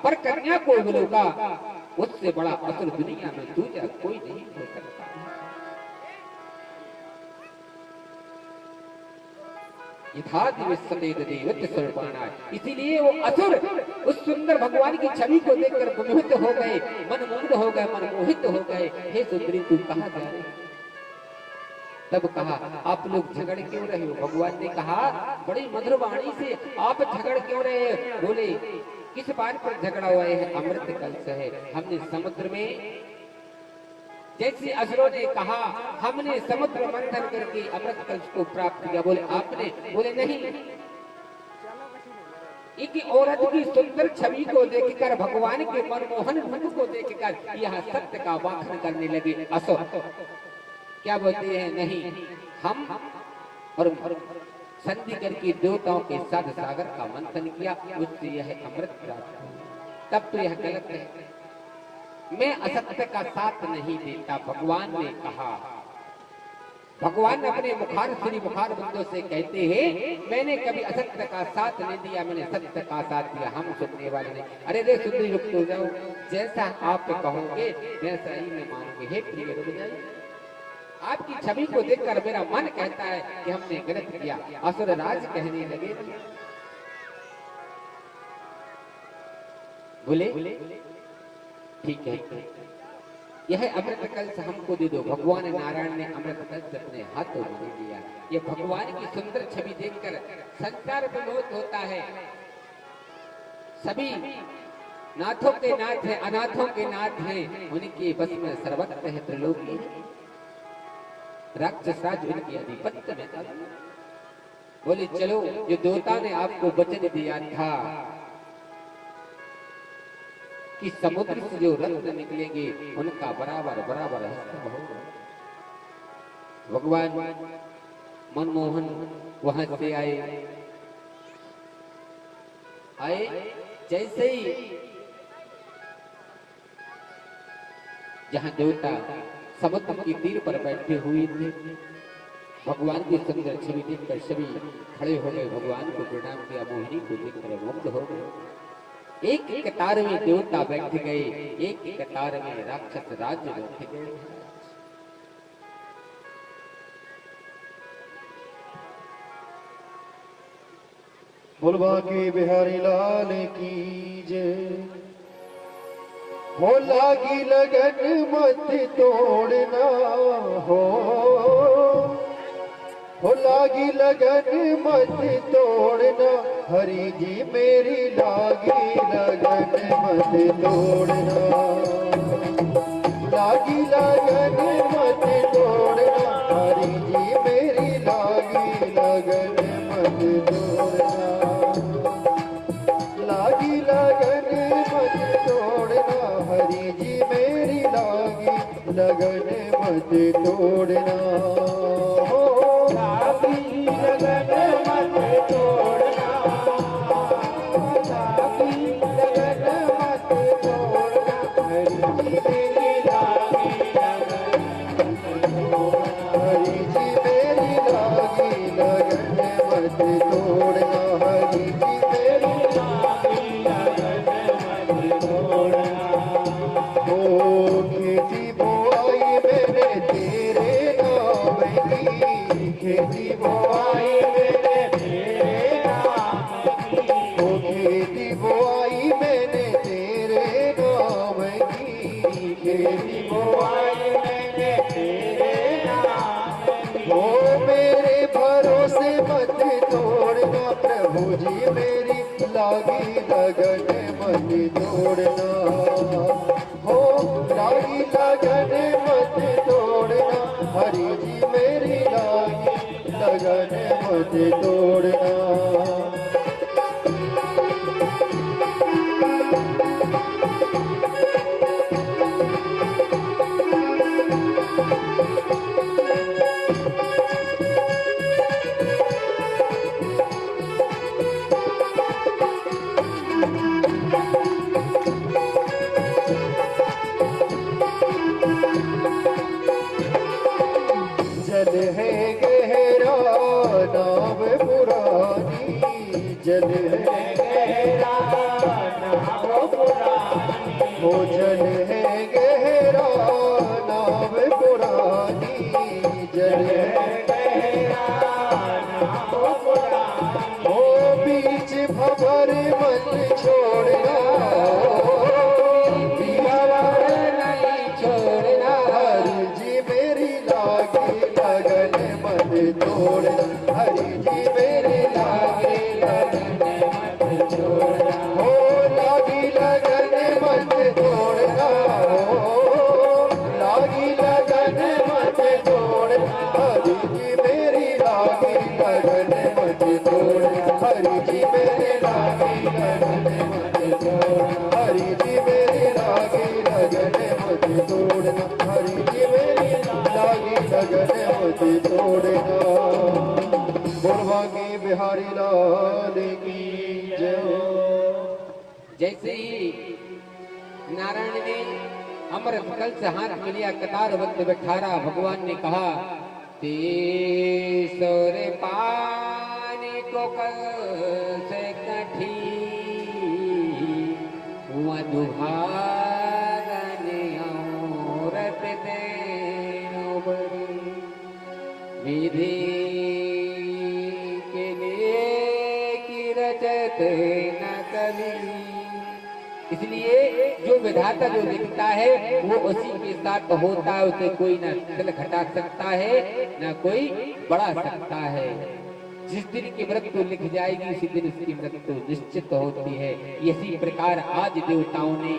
पर कन्या को विलोका, उससे बड़ा असुर दुनिया में दूसरा कोई नहीं हो सकता। इसीलिए वो असुर उस सुंदर भगवान की छवि को देखकर मोहित हो गए, मनमोहित हो गए, मनमोहित हो गए। हे सुंदरी, तू कहाँ जा रही? तब कहा आप लोग झगड़ क्यों रहे हो? भगवान ने कहा बड़ी मधुर वाणी से आप झगड़ क्यों रहे हो? बोले किस बात पर झगड़ा हुआ है? अमृत कलश है, हमने समुद्र में जैसे असुरों ने कहा हमने समुद्र मंथन करके अमृत कलश को प्राप्त किया। बोले आपने? बोले नहीं, एक औरत की सुंदर छवि को देखकर भगवान के मनमोहन रूप को देखकर यह सत्य का वाखन करने लगे असुर। क्या बोलते हैं? नहीं, हम और संधि करके देवताओं के साथ सागर का मंथन किया, उससे यह अमृत प्राप्त हुआ। तब तो यह गलत है, मैं असत्य का साथ नहीं देता। भगवान ने कहा, भगवान अपने मुखार श्री मुखार बंदों से कहते हैं मैंने कभी असत्य का साथ नहीं दिया, मैंने सत्य का साथ दिया। हम सुनने वाले नहीं। अरे रे सुंदरी रुक तो जाओ, जैसा आप कहोगे वैसा ही मैं मानूंगी। हे प्रिय रुक जाइए, आपकी छवि को देखकर मेरा मन कहता है कि हमने गलत किया। असुर राज कहने लगे, बोले ठीक है, यह अमृत कलश हमको दे दो। भगवान नारायण ने अमृत कलश अपने हाथों में दे दिया। ये भगवान की सुंदर छवि देखकर संसार विमोहित होता है। सभी नाथों के नाथ हैं, अनाथों के नाथ हैं, उनके बस में सर्वत्र है त्रिलोकी। राक्षस राज उनके अधिपत्य में था। बोले चलो, जो देवता ने आपको वचन दिया था कि समुद्र से जो रत्न निकलेंगे उनका बराबर बराबर हिस्सा होगा। भगवान मनमोहन वहां से आए जैसे ही जहां देवता समुद्र के तीर पर बैठे हुए थे, भगवान की सुंदर छवि देखकर सभी खड़े हो गए, भगवान को प्रणाम किया। मोहिनी को देखकर मुग्ध हो गए। एक एक कतार में देवता बैठ गए, एक एक कतार में राक्षस राज बैठ गए। बुलवा के बिहारी लाल की जय। हो लागी लगन मत तोड़ना, हो लागी लगन मत तोड़ना, हरि जी मेरी लागी लगन मत तोड़ना, लागी लगन मत तोड़ना, हरि जी मेरी लागी लगन मत तोड़ना, लागी लगन मत तोड़ना, हरि जी मेरी लागी लगन मत तोड़ना, हो लागी लगन मत तोड़ना, लागी लगन मत तोड़ना, हरि जी मेरी लागी लगन मत तोड़ना, हरि जी मेरी लागी लगन मत तोड़ना, हरि जी मेरी लागी लगन मत तोड़ना। ओ खेती बोआई मैंने तेरे नाम की, खेती बोआई मैंने तेरे नाम की, ओ खेती बोआई मैंने तेरे नाम की, खेती बोआई मैंने तेरे नाम की, ओ मेरे भरोसे मत तोड़ना, प्रभु जी मेरी लागी लगन मत तोड़ना, हो लागी लगन मत तोड़ना, हरि जी मेरी लागी लगन मत तोड़ना। जल है गहरा नाव पुरानी, जल है गहरा नाव पुरानी, हो जल है गहरा नाव पुरानी, जल है गहरा नाव पुरानी, हो बीच भंवर मत छोड़ना, भंवर नहीं छोड़ना, हरि जी मेरी लागी लगन हो लागी लगन मत तोड़ना, हो लागी लगन मत तोड़ना, हरि जी मेरी लागी लगन मत तोड़ना, हरि जी मेरी लागी लगन मत तोड़ना, हरि जी मेरी लागी लगन मत तोड़ना, हरि जी मेरी लागी लगन मत तोड़ना। गुरबागी बिहारी लाल की जय। जैसे ही नारायण ने अमृत कलश हाथ में लिया, कतार बंद बैठारा, भगवान ने कहा तेसोर पानी को कलश कठी मधुभागन औरत देनो बरी, विधि के लिए की रचत न कभी। इसलिए जो विधाता जो लिखता है वो उसी के साथ होता है, उसे कोई न तिल घटा सकता है न कोई बढ़ा सकता है। जिस दिन की मृत्यु लिख जाएगी उसी दिन उसकी मृत्यु निश्चित होती है। इसी प्रकार आज देवताओं ने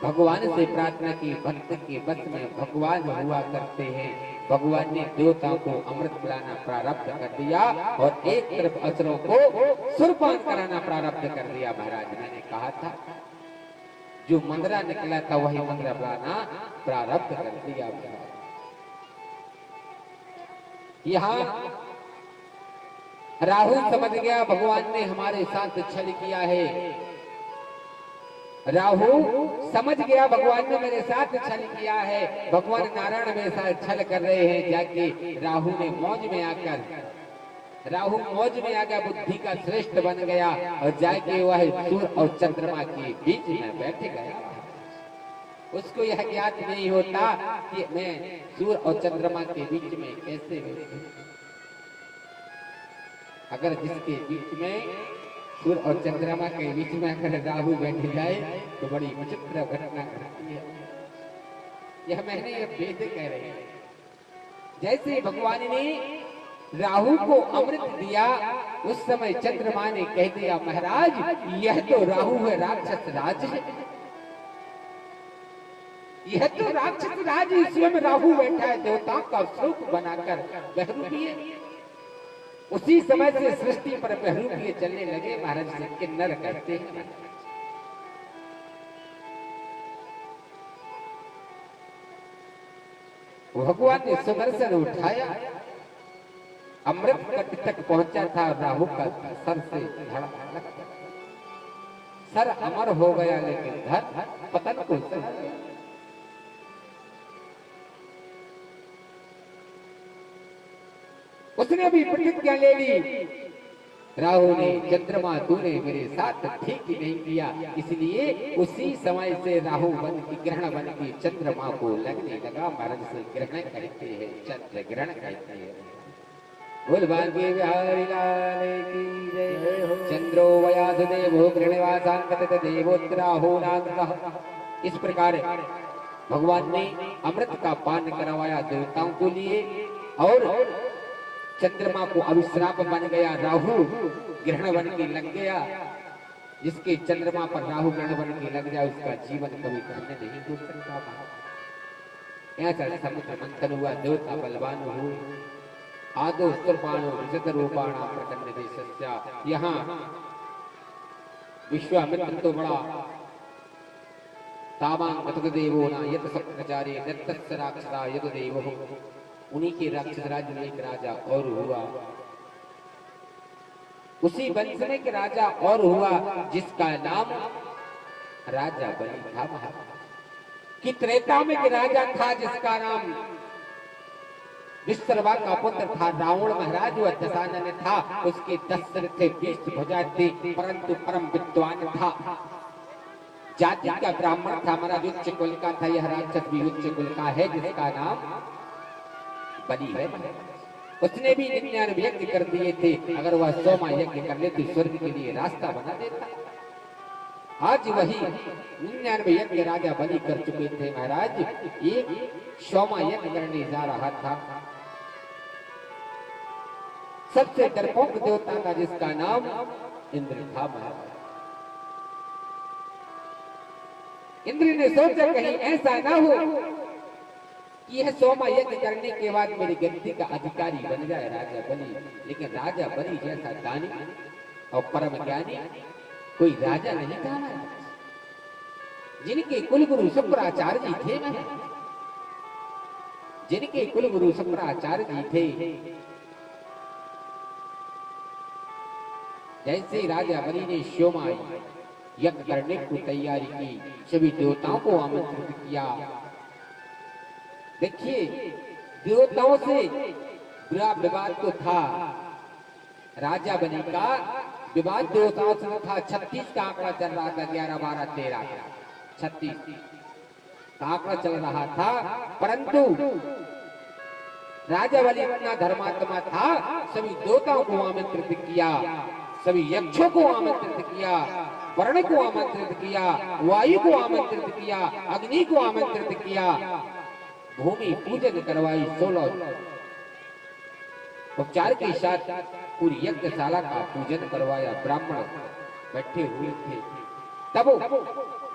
भगवान से प्रार्थना की, भक्त के बस में भगवान हुआ करते हैं। भगवान ने देवताओं को अमृत पिलाना प्रारब्ध कर दिया और एक तरफ असुरों को सुरपान कराना प्रारब्ध कर दिया। महाराज मैंने कहा था जो मंदरा निकला था वही मंदरा पिलाना प्रारब्ध कर दिया। यहाँ राहु समझ गया भगवान ने हमारे साथ छल किया है। राहु समझ गया भगवान ने मेरे साथ छल किया है। भगवान नारायण मेरे साथ छल कर रहे हैं। जाके राहु ने मौज में आकर, राहु मौज में आ गया, बुद्धि का श्रेष्ठ बन गया और जाके वह सूर्य और चंद्रमा के बीच में बैठ गया। उसको यह ज्ञात नहीं होता कि मैं सूर्य और चंद्रमा के बीच में कैसे बैठूं। अगर जिसके बीच में सूर्य और चंद्रमा के बीच में अगर राहु बैठ जाए तो बड़ी विचित्र घटना घटती है। यह मैंने ये वेद कह रहे हैं। जैसे भगवान ने राहु को अमृत दिया उस समय चंद्रमा ने कह दिया महाराज यह तो राहु है, राक्षस राज है, यह तो राक्षस राज, इसमें राहु बैठा है, देवताओं का स्वरूप बनाकर बहरूपी है। उसी समय से सृष्टि पर बहरूपी चलने लगे। महाराज से किन्नर करते हैं। भगवान ने सुदर्शन उठाया, अमृत कट तक पहुंचा था, राहु का सर से धड़ सर अमर हो गया लेकिन धड़ पतन को उसने भी प्रतिज्ञा ले ली। राहु ने चंद्रमा तूने मेरे साथ ठीक ही नहीं किया, इसलिए उसी समय से राहु बन की ग्रहण बन की चंद्रमा को लगने लगा। महाराज से ग्रहण कहते हैं, चंद्र ग्रहण कहते हैं। बोल भाग्य बिहारी लाल की जय। चंद्रो वयासुदेवो गृहनिवासांगत देवोत्तराहो नागः। इस प्रकार भगवान ने अमृत का पान करवाया देवताओं को लिए और चंद्रमा को अभिश्राप बन गया, राहु ग्रहण बन के लग गया। जिसके चंद्रमा पर राहु ग्रहण बन के लग जाए उसका जीवन कभी धन्य नहीं हो सकता। ऐसा समुद्र मंथन हुआ, देवता बलवान हुए। आदो स्तूपाणो विचित्र रूपाणा प्रकंड देशस्या। यहाँ विश्वामित्र तो बड़ा तामांग देवो ना यत सप्तचारी दत्तस्य राक्षसा यत देवो। उन्हीं के राक्षस राज्य में एक राजा और हुआ, उसी वंश में एक राजा और हुआ जिसका नाम राजा बलि था। कि त्रेता में एक राजा था जिसका नाम विश्रवा का पुत्र था रावण महाराज। वह दशानन था, उसके 10 सिर थे, 20 भुजा थी, परंतु परम विद्वान था। जाति का ब्राह्मण था, महाराज उच्च कुल का था। यह राक्षस भी उच्च कुल का है जिसका नाम बलि है। उसने भी 99 यज्ञ कर दिए थे, अगर वह 100वां यज्ञ कर लेती स्वर्ग के लिए रास्ता बना देता। आज वही 99 यज्ञ राजा बलि कर चुके थे महाराज। एक 100वां यज्ञ करने जा रहा था। सबसे डरपोक देवता था जिसका नाम इंद्र था। महाराज इंद्र ने सोचा कहीं ऐसा ना हो कि यह सोमा यज्ञ करने के बाद मेरी गद्दी का अधिकारी बन जाए राजा बलि। लेकिन राजा बलि जैसा दानी और परम ज्ञानी कोई राजा नहीं था महाराज, जिनके कुलगुरु शुक्राचार्य जी थे महाराज, जिनके कुलगुरु शुक्राचार्य जी थे। जैसे राजा बलि ने सोमा यज्ञ करने की तैयारी की, सभी देवताओं को आमंत्रित किया। देखिए देवताओं से बुरा विवाद तो था, राजा बलि का विवाद देवताओं से था। 36 का आंकड़ा चल रहा था, 11, 12, 13, 36 का आंकड़ा चल रहा था। परंतु राजा बलि इतना धर्मात्मा था, सभी देवताओं को आमंत्रित किया, सभी यक्षों को आमंत्रित किया, वर्ण को आमंत्रित किया, वायु को आमंत्रित किया, अग्नि को आमंत्रित किया, भूमि पूजन करवाई, 16 उपचार के साथ पूरी यज्ञशाला का पूजन करवाया। ब्राह्मण बैठे हुए थे। तब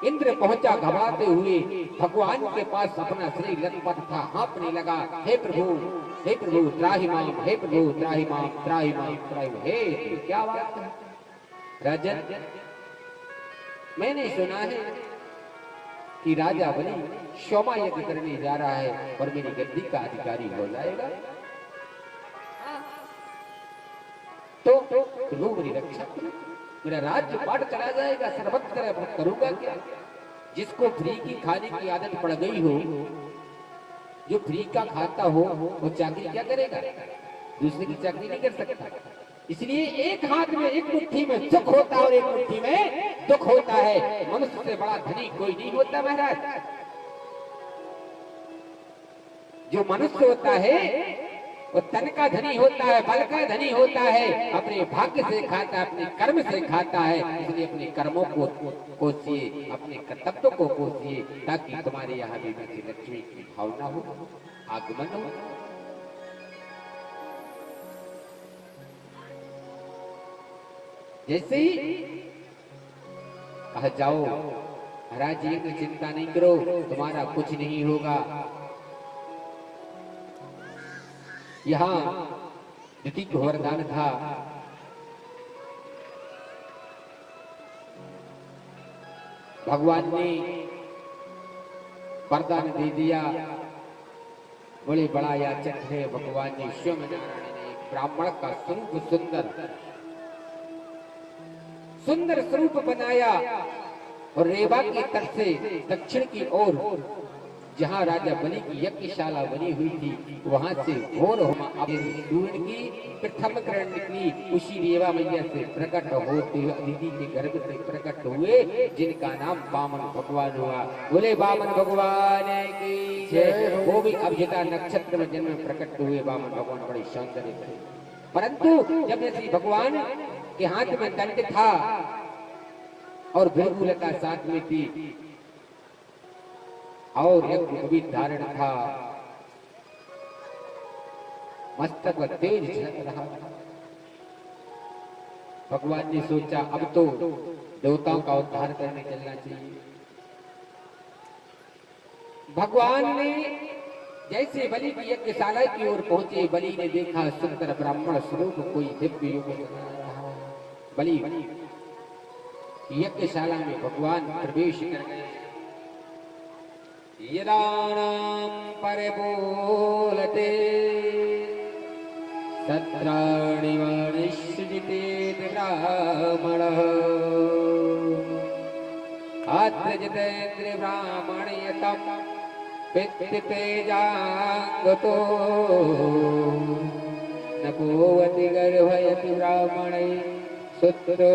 इंद्र पहुंचा घबराते हुए भगवान के पास, अपना शरीर लटपट था, हाँफने लगा, हे प्रभु त्राहि माम, हे प्रभु त्राहि माम, त्राहि माम, त्राहि माम। हे क्या बात है राजन, मैंने सुना है कि राजा बलि सोमा यज्ञ करने जा रहा है और मेरी गद्दी का अधिकारी हो जाएगा, तो प्रभु मेरी रक्षा करो, मेरा राज्य पाट चला जाएगा, सर्वत्र करूंगा क्या। जिसको फ्री की खाने की आदत पड़ गई हो, जो फ्री का खाता हो, वो चाकरी क्या करेगा, दूसरे की चाकरी नहीं कर सकता। इसलिए एक हाथ में, एक मुट्ठी में सुख होता है और एक मुट्ठी में दुख होता है। मनुष्य से बड़ा धनी कोई नहीं होता महाराज। जो मनुष्य होता है वो तन का धनी होता है, बल का धनी होता है, अपने भाग्य से खाता है, अपने कर्म से खाता है। इसलिए अपने कर्मों को कोसिए, अपने कर्तव्यों को कोसिए, ताकि तुम्हारे यहाँ भी लक्ष्मी की भावना हो, आगमन हो। जैसे ही कहा जाओ महाराज जी की चिंता नहीं करो, तुम्हारा कुछ नहीं होगा। यहाँ ऋतिक वरदान था, भगवान ने वरदान दे दिया। बड़े बड़ा याचक है भगवान ने, स्वयं नारायण ने ब्राह्मण का स्वरूप सुंदर स्वरूप बनाया और रेवा के तट से दक्षिण की ओर, जहाँ राजा बलि की यज्ञशाला बनी हुई थी, वहां से घोर सूर्य की प्रथम किरण निकली, उसी रेवा मैया से प्रकट होते हुए अदिति के गर्भ से प्रकट हुए, जिनका नाम वामन भगवान हुआ। बोले वामन भगवान की जय। वो भी अभिजिता नक्षत्र में जन्म प्रकट हुए वामन भगवान, बड़े सौंदर्य थे। परंतु जब श्री भगवान के हाथ में दंड था और भृगुलता साथ में थी और यज्ञ धारण था, मस्तक पर तेज झलक रहा था। भगवान ने सोचा अब तो देवताओं का उद्धार करने चलना चाहिए। भगवान ने जैसे बलि की यज्ञशाला की ओर पहुंचे, बलि ने देखा सुंदर ब्राह्मण स्वरूप कोई दिव्य युग बलि यज्ञशाला में भगवान प्रवेश कर गए। यदानां परिपूलते सत्राणि वाणिश्चिते ब्राह्मणः आत्रजितेन्द्र ब्राह्मणयतं पितृतेजांगतो न भूवति गर्भयति ब्राह्मणे सुत्रो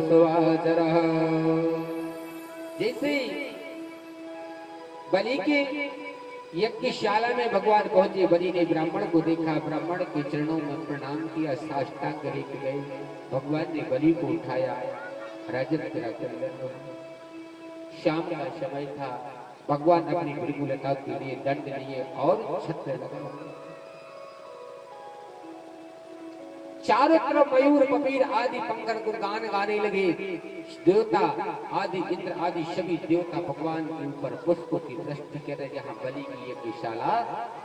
सुवाचरः। जैसे बलि के यज्ञशाला में भगवान पहुंचे, बलि ने ब्राह्मण को देखा, ब्राह्मण के चरणों में प्रणाम किया, साष्टांग लेट गए। भगवान ने बलि को उठाया, राजन तेरा कल्याण हो। शाम का समय था, भगवान अपनी मृगुलता के लिए दंड लिए और छत्र लगा। चारों तरफ मयूर पपीर आदि पंखन गुणगान गाने लगे। देवता आदि इंद्र आदि सभी देवता भगवान के ऊपर पुष्पों की दृष्टि कर रहे। यहाँ बलि की एक विशाला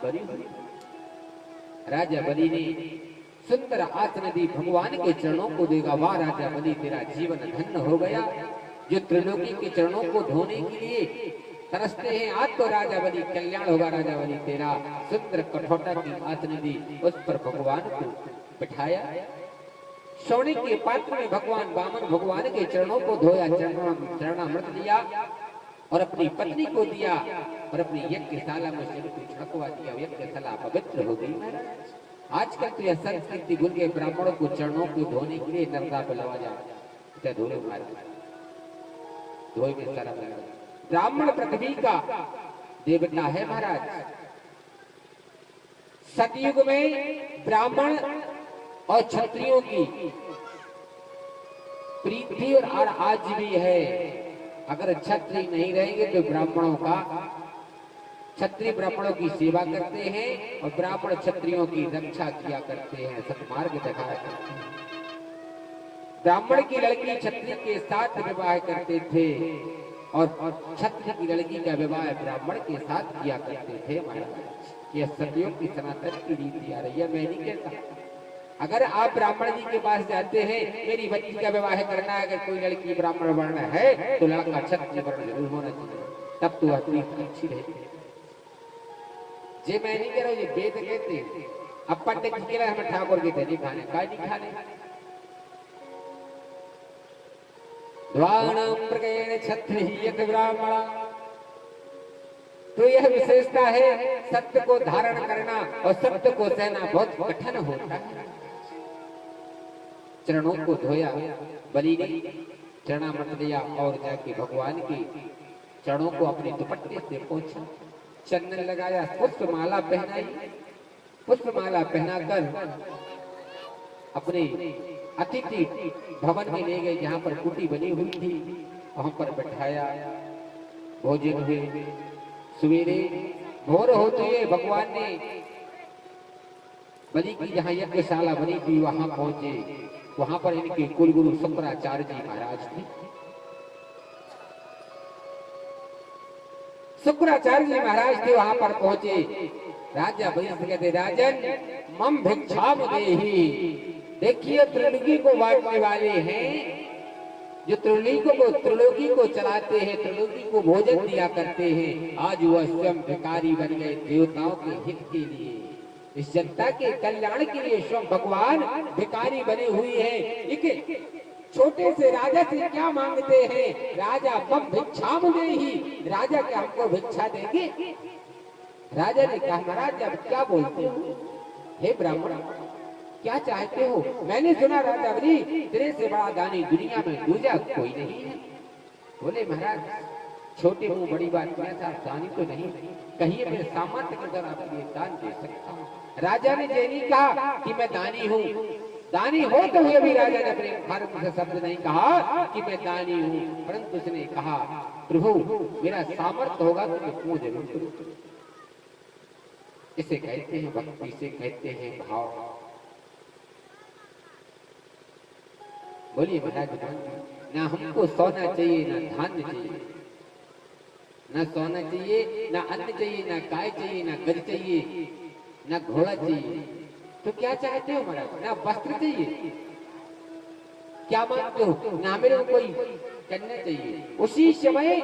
बनी हुई। राजा बलि ने सुंदर आसन दी, भगवान के चरणों को देगा। वाह राजा बलि, तेरा जीवन धन्य हो गया। जो त्रिलोकी के चरणों को धोने के लिए तरसते हैं, आज तो राजा बलि कल्याण होगा। राजा बलि तेरा सुंदर कठोटा की आसन दी, उस पर भगवान को बिठाया। सोने के पात्र में भगवान वामन भगवान के चरणों को धोया, चरणामृत दिया और अपनी पत्नी को दिया और अपनी यज्ञशाला में सिर को छिड़कवा दिया। यज्ञशाला पवित्र हो गई। आजकल तो यह संस्कृति भूल गए, ब्राह्मणों को चरणों को धोने के लिए नर्मदा पे लवा जाओ, धोने मार धोए में सारा ब्राह्मण पृथ्वी का देवता है महाराज। सतयुग में ब्राह्मण और क्षत्रियों की प्रीति और आज भी है। अगर क्षत्रिय नहीं रहेंगे तो ब्राह्मणों का, क्षत्रिय ब्राह्मणों की सेवा करते हैं और ब्राह्मण क्षत्रियों की रक्षा किया करते हैं, सत्मार्ग दिखाया करते हैं। ब्राह्मण की लड़की क्षत्रिय के साथ विवाह करते थे और क्षत्रिय की लड़की का विवाह ब्राह्मण के साथ किया करते थे महाराज। यह सदियों की सनातन की रीति आ रही है। मैं नहीं कहता, अगर आप ब्राह्मण जी के पास जाते हैं, मेरी बच्ची का विवाह करना है, अगर कोई लड़की ब्राह्मण वर्ण है तो लड़का क्षत्रिय वर्ण जरूर होना चाहिए, तब तो अच्छी रहेगी। जे मैं नहीं कह रहा हूँ, ये वेद कहते हैं। अब पंडित जी के हमें ठाकुर के नहीं खाने, काय नहीं खाने। द्वाणम प्रगेण क्षत्रिय ब्राह्मण, तो यह विशेषता है। सत्य को धारण करना और सत्य को सहना बहुत कठिन होता है। चरणों को धोया बलि ने, चरणामृत दिया और जाके भगवान के चरणों को अपने दुपट्टे से पोंछा, चंदन लगाया, पुष्पमाला पहनाई। पुष्पमाला पहनाकर अपने अतिथि भवन में ले गए, जहाँ पर कुटी बनी हुई थी, वहां पर बैठाया। भोजन हुए। सवेरे भोर होते हुए भगवान ने बलि की जहाँ यज्ञशाला बनी थी वहां पहुंचे। वहां पर इनके कुलगुरु शुक्राचार्य जी महाराज थे। शुक्राचार्य जी महाराज थे, वहां पर पहुंचे। राजा बलि से कहते, राजन मम भिक्षाम देहि। देखिए त्रिलोकी को बांटने वाले हैं, जो त्रिलोकी को चलाते हैं, त्रिलोकी को भोजन दिया करते हैं। आज वह स्वयं भिखारी बन गए देवताओं के हित के लिए, इस जनता के कल्याण के लिए स्वयं भगवान भिखारी बने हुए हैं। एक छोटे से राजा से क्या मांगते हैं? राजा मम भिक्षाम देहि। राजा क्या हमको भिक्षा देंगे? राजा ने कहा, महाराज अब क्या बोलते हो? हे ब्राह्मण, क्या चाहते हो? मैंने सुना राजा बलि, तेरे से बड़ा दानी दुनिया में दूजा कोई नहीं है। बोले महाराज, छोटे मुंह बड़ी बात किया था, दानी तो नहीं, कहिए मेरे सामर्थ्य के अंदर आपके लिए दान दे सकता हूँ। राजा ने ये नहीं कहा कि मैं दानी हूँ। दानी हो तो हुए भी राजा ने अपने मुख से शब्द नहीं कहा कि मैं दानी हूँ, परंतु उसने कहा, प्रभु मेरा सामर्थ्य होगा तो मैं क्यों जरूर करूँ। इसे कहते हैं भक्ति, इसे कहते हैं भाव। बोलिए महाराज, ना हमको सोना चाहिए, ना धान्य चाहिए, ना सोना चाहिए, ना अन्न चाहिए, ना गाय चाहिए, ना गज चाहिए, ना घोड़ा चाहिए। तो क्या चाहते हो महाराज? ना वस्त्र चाहिए, क्या मांगते हो? ना मेरे को कोई कन्या चाहिए। उसी समय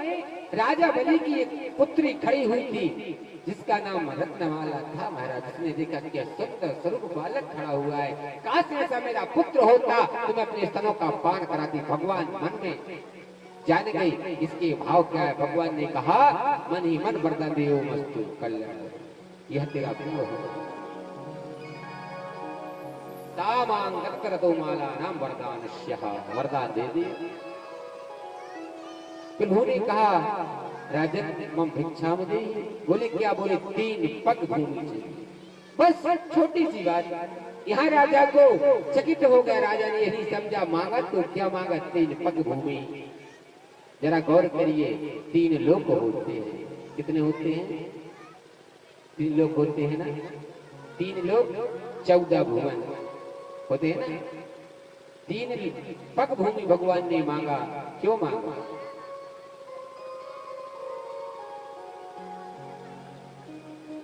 राजा बलि की एक पुत्री खड़ी हुई थी, जिसका नाम रत्नमाला था। महाराज ने देखा क्या सुंदर स्वरूप बालक खड़ा हुआ है, काश ऐसा मेरा पुत्र होता तो मैं अपने स्तनों का पान कराती। भगवान मन में जान गई इसके भाव क्या है। भगवान ने कहा, मन ही मन वरदान देओ मस्तु कल्याण, यह तेरा पूर्ण हो। तामांग करतो माला नाम वरदानस्यः, वरदान दे दिए। प्रभु ने कहा, राजन मम भिक्षाम देहि। बोले क्या? बोले 3 पग भूमि चाहिए, बस छोटी सी बात। यहाँ राजा को चकित हो गया। राजा ने यही समझा, मांगा तो क्या मांगा? 3 पग भूमि। जरा गौर करिए, 3 लोग होते हैं। कितने होते हैं? 3 लोग होते हैं ना। 3 लोग 14 भुवन। होते हैं ना, 3 पग भूमि भगवान ने मांगा। क्यों मांगा?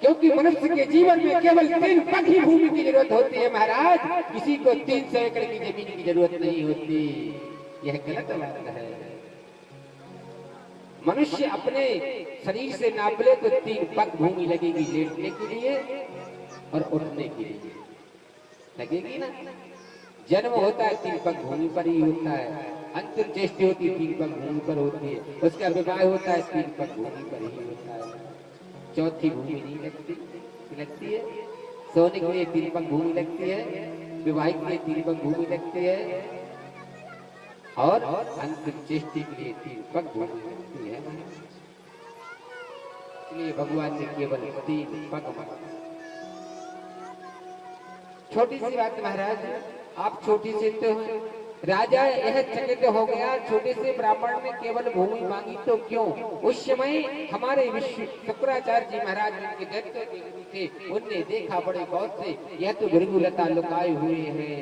क्योंकि मनुष्य के जीवन में केवल 3 पग ही भूमि की जरूरत होती है महाराज, किसी को 300 एकड़ की जमीन की जरूरत नहीं होती। यह गलत बात है। मनुष्य अपने शरीर से नाप ले तो 3 पग भूमि लगेगी, लेटने के लिए और उठने के लिए लगेगी ना। जन्म होता है 3 पग भूमि पर ही होता है, अंतिम चेष्टि होती है 3 पग भूमि पर होती है, उसका विवाह होता है 3 पग भूमि पर ही होता है। चौथी भूमि नहीं लगती है। सोने के लिए 3 पग भूमि लगती है, विवाह के लिए 3 पग भूमि लगती है, और अंतिम चेष्टि के लिए 3 पग भूमि लगती है। इसलिए भगवान ने केवल 3 पग मांगा। छोटी सी बात महाराज, आप छोटी से तो हैं। राजा यह चकित हो गया, छोटे से ब्राह्मण ने केवल भूमि मांगी तो क्यों? उस समय हमारे विश्व शुक्राचार्य जी महाराज उनके दैत्य थे, उनने देखा बड़े गौर से, यह तो भृगुलता लुकाए हुए हैं,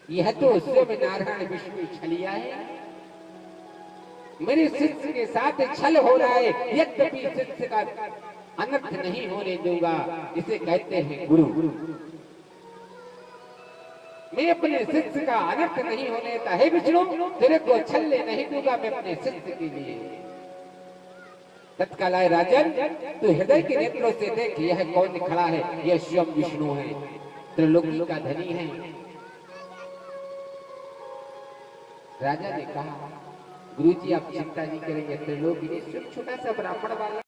यह तो शिव नारायण विष्णु छलिया है, मेरे शिष्य के साथ छल हो रहा है, यद्यपि शिष्य का अनर्थ नहीं होने दूंगा। इसे कहते हैं गुरु। मैं अपने शिष्य का अनर्थ नहीं होने देता। हे विष्णु, तेरे को छलने नहीं दूंगा मैं अपने शिष्य के लिए। तत्काल आए राजन, तू हृदय के नेत्रों से देख, यह कौन खड़ा है? यह स्वयं विष्णु है, त्रिलोकी का धनी है। राजा ने कहा, गुरुजी आप चिंता नहीं करेंगे, त्रिलोकी ने छोटा सा ब्राह्मण वाला